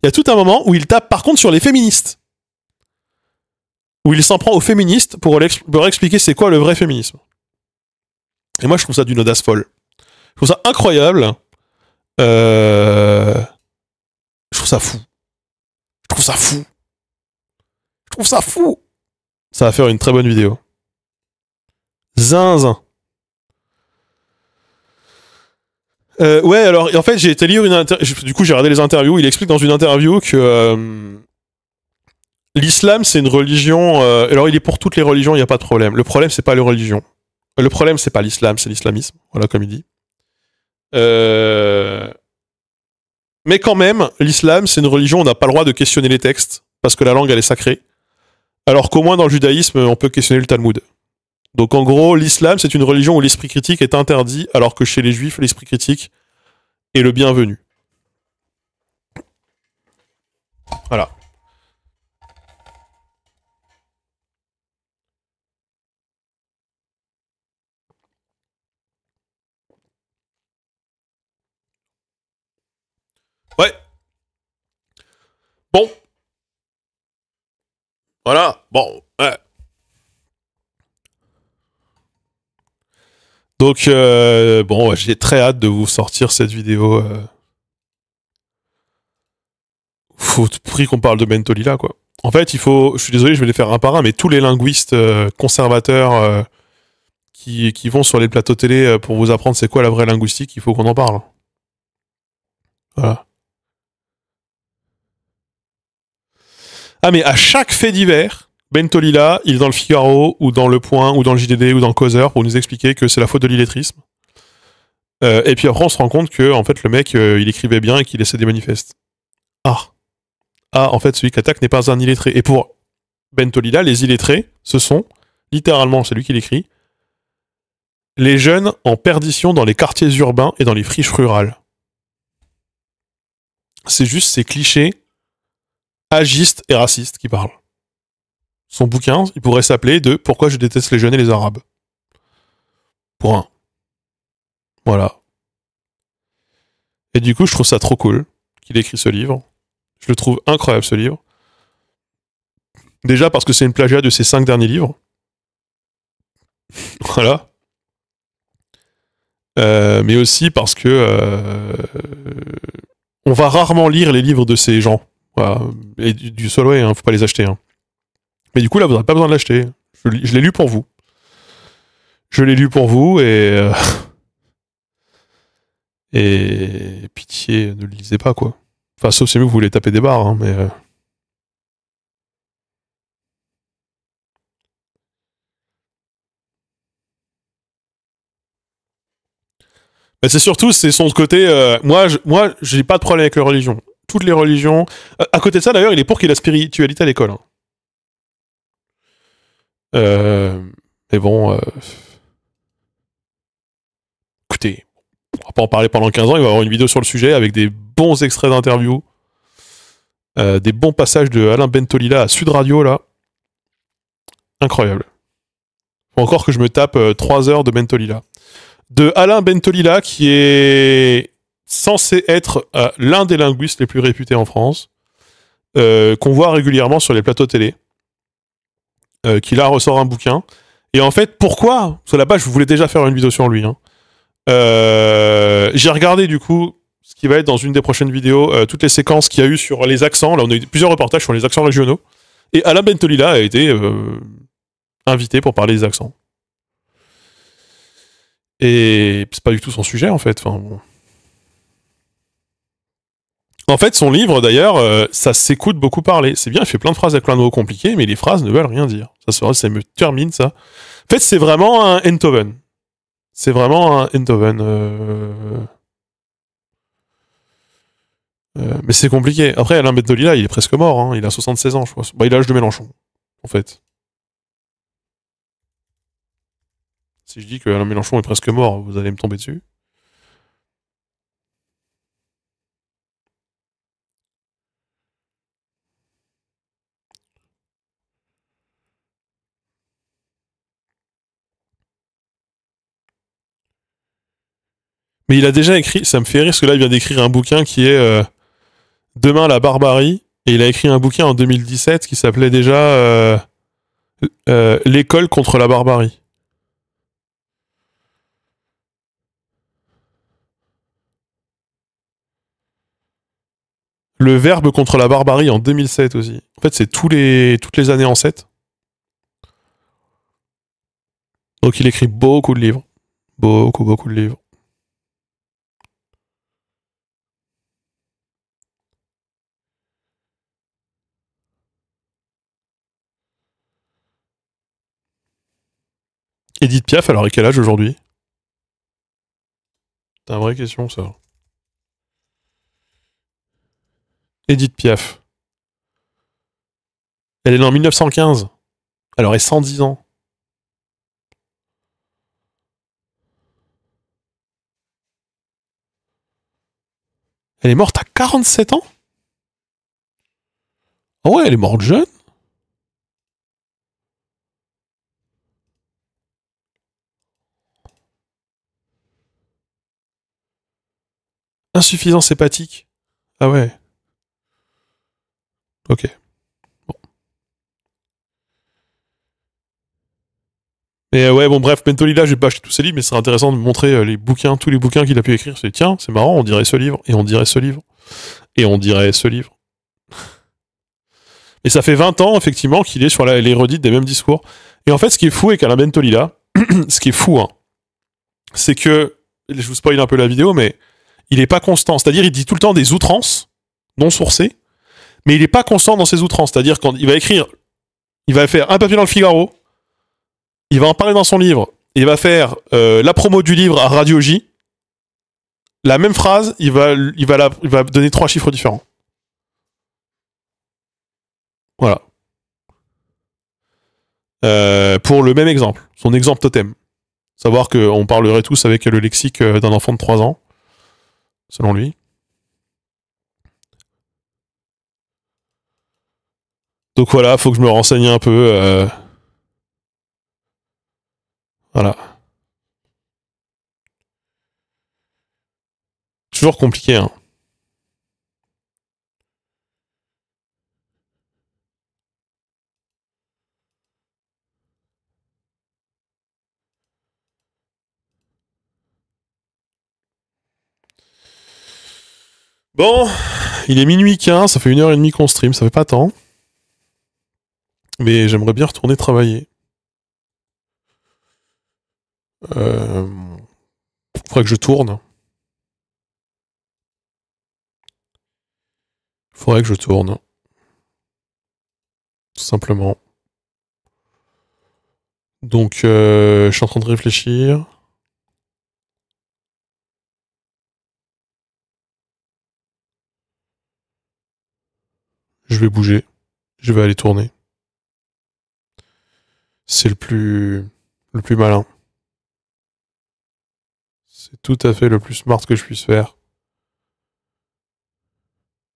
y a tout un moment où il tape par contre sur les féministes. Où il s'en prend aux féministes pour expliquer c'est quoi le vrai féminisme. Et moi, je trouve ça d'une audace folle. Je trouve ça incroyable. Je trouve ça fou. Ça va faire une très bonne vidéo. Zinzin. Ouais, alors en fait j'ai été lire du coup j'ai regardé les interviews. Il explique dans une interview que l'islam c'est une religion. Alors il est pour toutes les religions, il n'y a pas de problème. Le problème c'est pas les religions. Le problème c'est pas l'islam, c'est l'islamisme. Voilà comme il dit. Mais quand même, l'islam c'est une religion où on n'a pas le droit de questionner les textes parce que la langue elle est sacrée. Alors qu'au moins dans le judaïsme on peut questionner le Talmud. Donc en gros, l'islam, c'est une religion où l'esprit critique est interdit, alors que chez les juifs, l'esprit critique est le bienvenu. Voilà. Ouais. Bon. Voilà. Bon. Ouais. Donc, bon, j'ai très hâte de vous sortir cette vidéo. Faut prix qu'on parle de Bentolila, quoi. En fait, il faut... Je suis désolé, je vais les faire un par un, mais tous les linguistes conservateurs qui vont sur les plateaux télé pour vous apprendre c'est quoi la vraie linguistique, il faut qu'on en parle. Voilà. Ah, mais à chaque fait divers, Bentolila, il est dans le Figaro, ou dans Le Point, ou dans le JDD, ou dans le Causeur, pour nous expliquer que c'est la faute de l'illettrisme. Et puis après, on se rend compte que, en fait, le mec, il écrivait bien et qu'il laissait des manifestes. Ah. Ah, en fait, celui qui attaque n'est pas un illettré. Et pour Bentolila, les illettrés, ce sont, littéralement, c'est lui qui l'écrit, les jeunes en perdition dans les quartiers urbains et dans les friches rurales. C'est juste ces clichés agistes et racistes qui parlent. Son bouquin, il pourrait s'appeler de Pourquoi je déteste les jeunes et les arabes. Point. Voilà. Et du coup, je trouve ça trop cool qu'il ait écrit ce livre. Je le trouve incroyable, ce livre. Déjà parce que c'est une plagiat de ses 5 derniers livres. Voilà. Mais aussi parce que on va rarement lire les livres de ces gens. Voilà. Et du Solway, hein, faut pas les acheter. Hein. Mais du coup, là, vous n'aurez pas besoin de l'acheter. Je l'ai lu pour vous. Je l'ai lu pour vous et pitié, ne le lisez pas, quoi. Enfin, sauf si vous voulez taper des barres, hein, mais... Mais c'est surtout, c'est son côté... moi, j'ai pas de problème avec la religion. Toutes les religions... À côté de ça, d'ailleurs, il est pour qu'il y ait la spiritualité à l'école. Hein. Mais bon... Écoutez, on va pas en parler pendant 15 ans, il va y avoir une vidéo sur le sujet avec des bons extraits d'interviews, des bons passages de Alain Bentolila à Sud Radio, là. Incroyable. Faut encore que je me tape 3 heures de Bentolila. De Alain Bentolila, qui est censé être l'un des linguistes les plus réputés en France, qu'on voit régulièrement sur les plateaux télé, qui là ressort un bouquin. Et en fait, pourquoi? Parce que là-bas, je voulais déjà faire une vidéo sur lui. Hein. J'ai regardé du coup ce qui va être dans une des prochaines vidéos, toutes les séquences qu'il y a eu sur les accents. Là, on a eu plusieurs reportages sur les accents régionaux. Et Alain Bentolila a été invité pour parler des accents. Et c'est pas du tout son sujet en fait. Enfin, bon. En fait, son livre d'ailleurs, ça s'écoute beaucoup parler. C'est bien, il fait plein de phrases avec plein de mots compliqués, mais les phrases ne veulent rien dire. Ça me termine ça. En fait, c'est vraiment un Enthoven. C'est vraiment un Enthoven. Mais c'est compliqué. Après, Alain Bentolila, il est presque mort. Hein. Il a 76 ans, je crois. Bah, il a l'âge de Mélenchon, en fait. Si je dis que Alain Mélenchon est presque mort, vous allez me tomber dessus. Mais il a déjà écrit, ça me fait rire, parce que là, il vient d'écrire un bouquin qui est Demain la barbarie. Et il a écrit un bouquin en 2017 qui s'appelait déjà L'école contre la barbarie. Le verbe contre la barbarie en 2007 aussi. En fait, c'est toutes les années en 7. Donc il écrit beaucoup de livres. Beaucoup, beaucoup de livres. Edith Piaf, alors à quel âge aujourd'hui? C'est une vraie question, ça. Edith Piaf. Elle est née en 1915. Elle aurait 110 ans. Elle est morte à 47 ans? Ah ouais, elle est morte jeune? Insuffisance hépatique. Ah ouais. Ok. Bon. Mais ouais, bon, bref, Bentolila, je vais pas acheter tous ses livres, mais ce serait intéressant de me montrer tous les bouquins qu'il a pu écrire. C'est tiens, c'est marrant, on dirait ce livre, et on dirait ce livre, et on dirait ce livre. Et ça fait 20 ans, effectivement, qu'il est sur les redites des mêmes discours. Et en fait, ce qui est fou avec Alain Bentolila, ce qui est fou, hein, c'est que, je vous spoil un peu la vidéo, mais il est pas constant. C'est-à-dire, il dit tout le temps des outrances, non sourcées, mais il est pas constant dans ses outrances. C'est-à-dire quand il va écrire, il va faire un papier dans le Figaro, il va en parler dans son livre, il va faire la promo du livre à Radio J. La même phrase, il va donner 3 chiffres différents. Voilà. Pour le même exemple, son exemple totem. Savoir qu'on parlerait tous avec le lexique d'un enfant de 3 ans, selon lui. Donc voilà, faut que je me renseigne un peu. Voilà. Toujours compliqué, hein. Bon, il est minuit 15, ça fait 1h30 qu'on stream, ça fait pas tant. Mais j'aimerais bien retourner travailler. Faudrait que je tourne. Faudrait que je tourne. Tout simplement. Donc, je suis en train de réfléchir. Je vais bouger. Je vais aller tourner. C'est le plus malin. C'est tout à fait le plus smart que je puisse faire.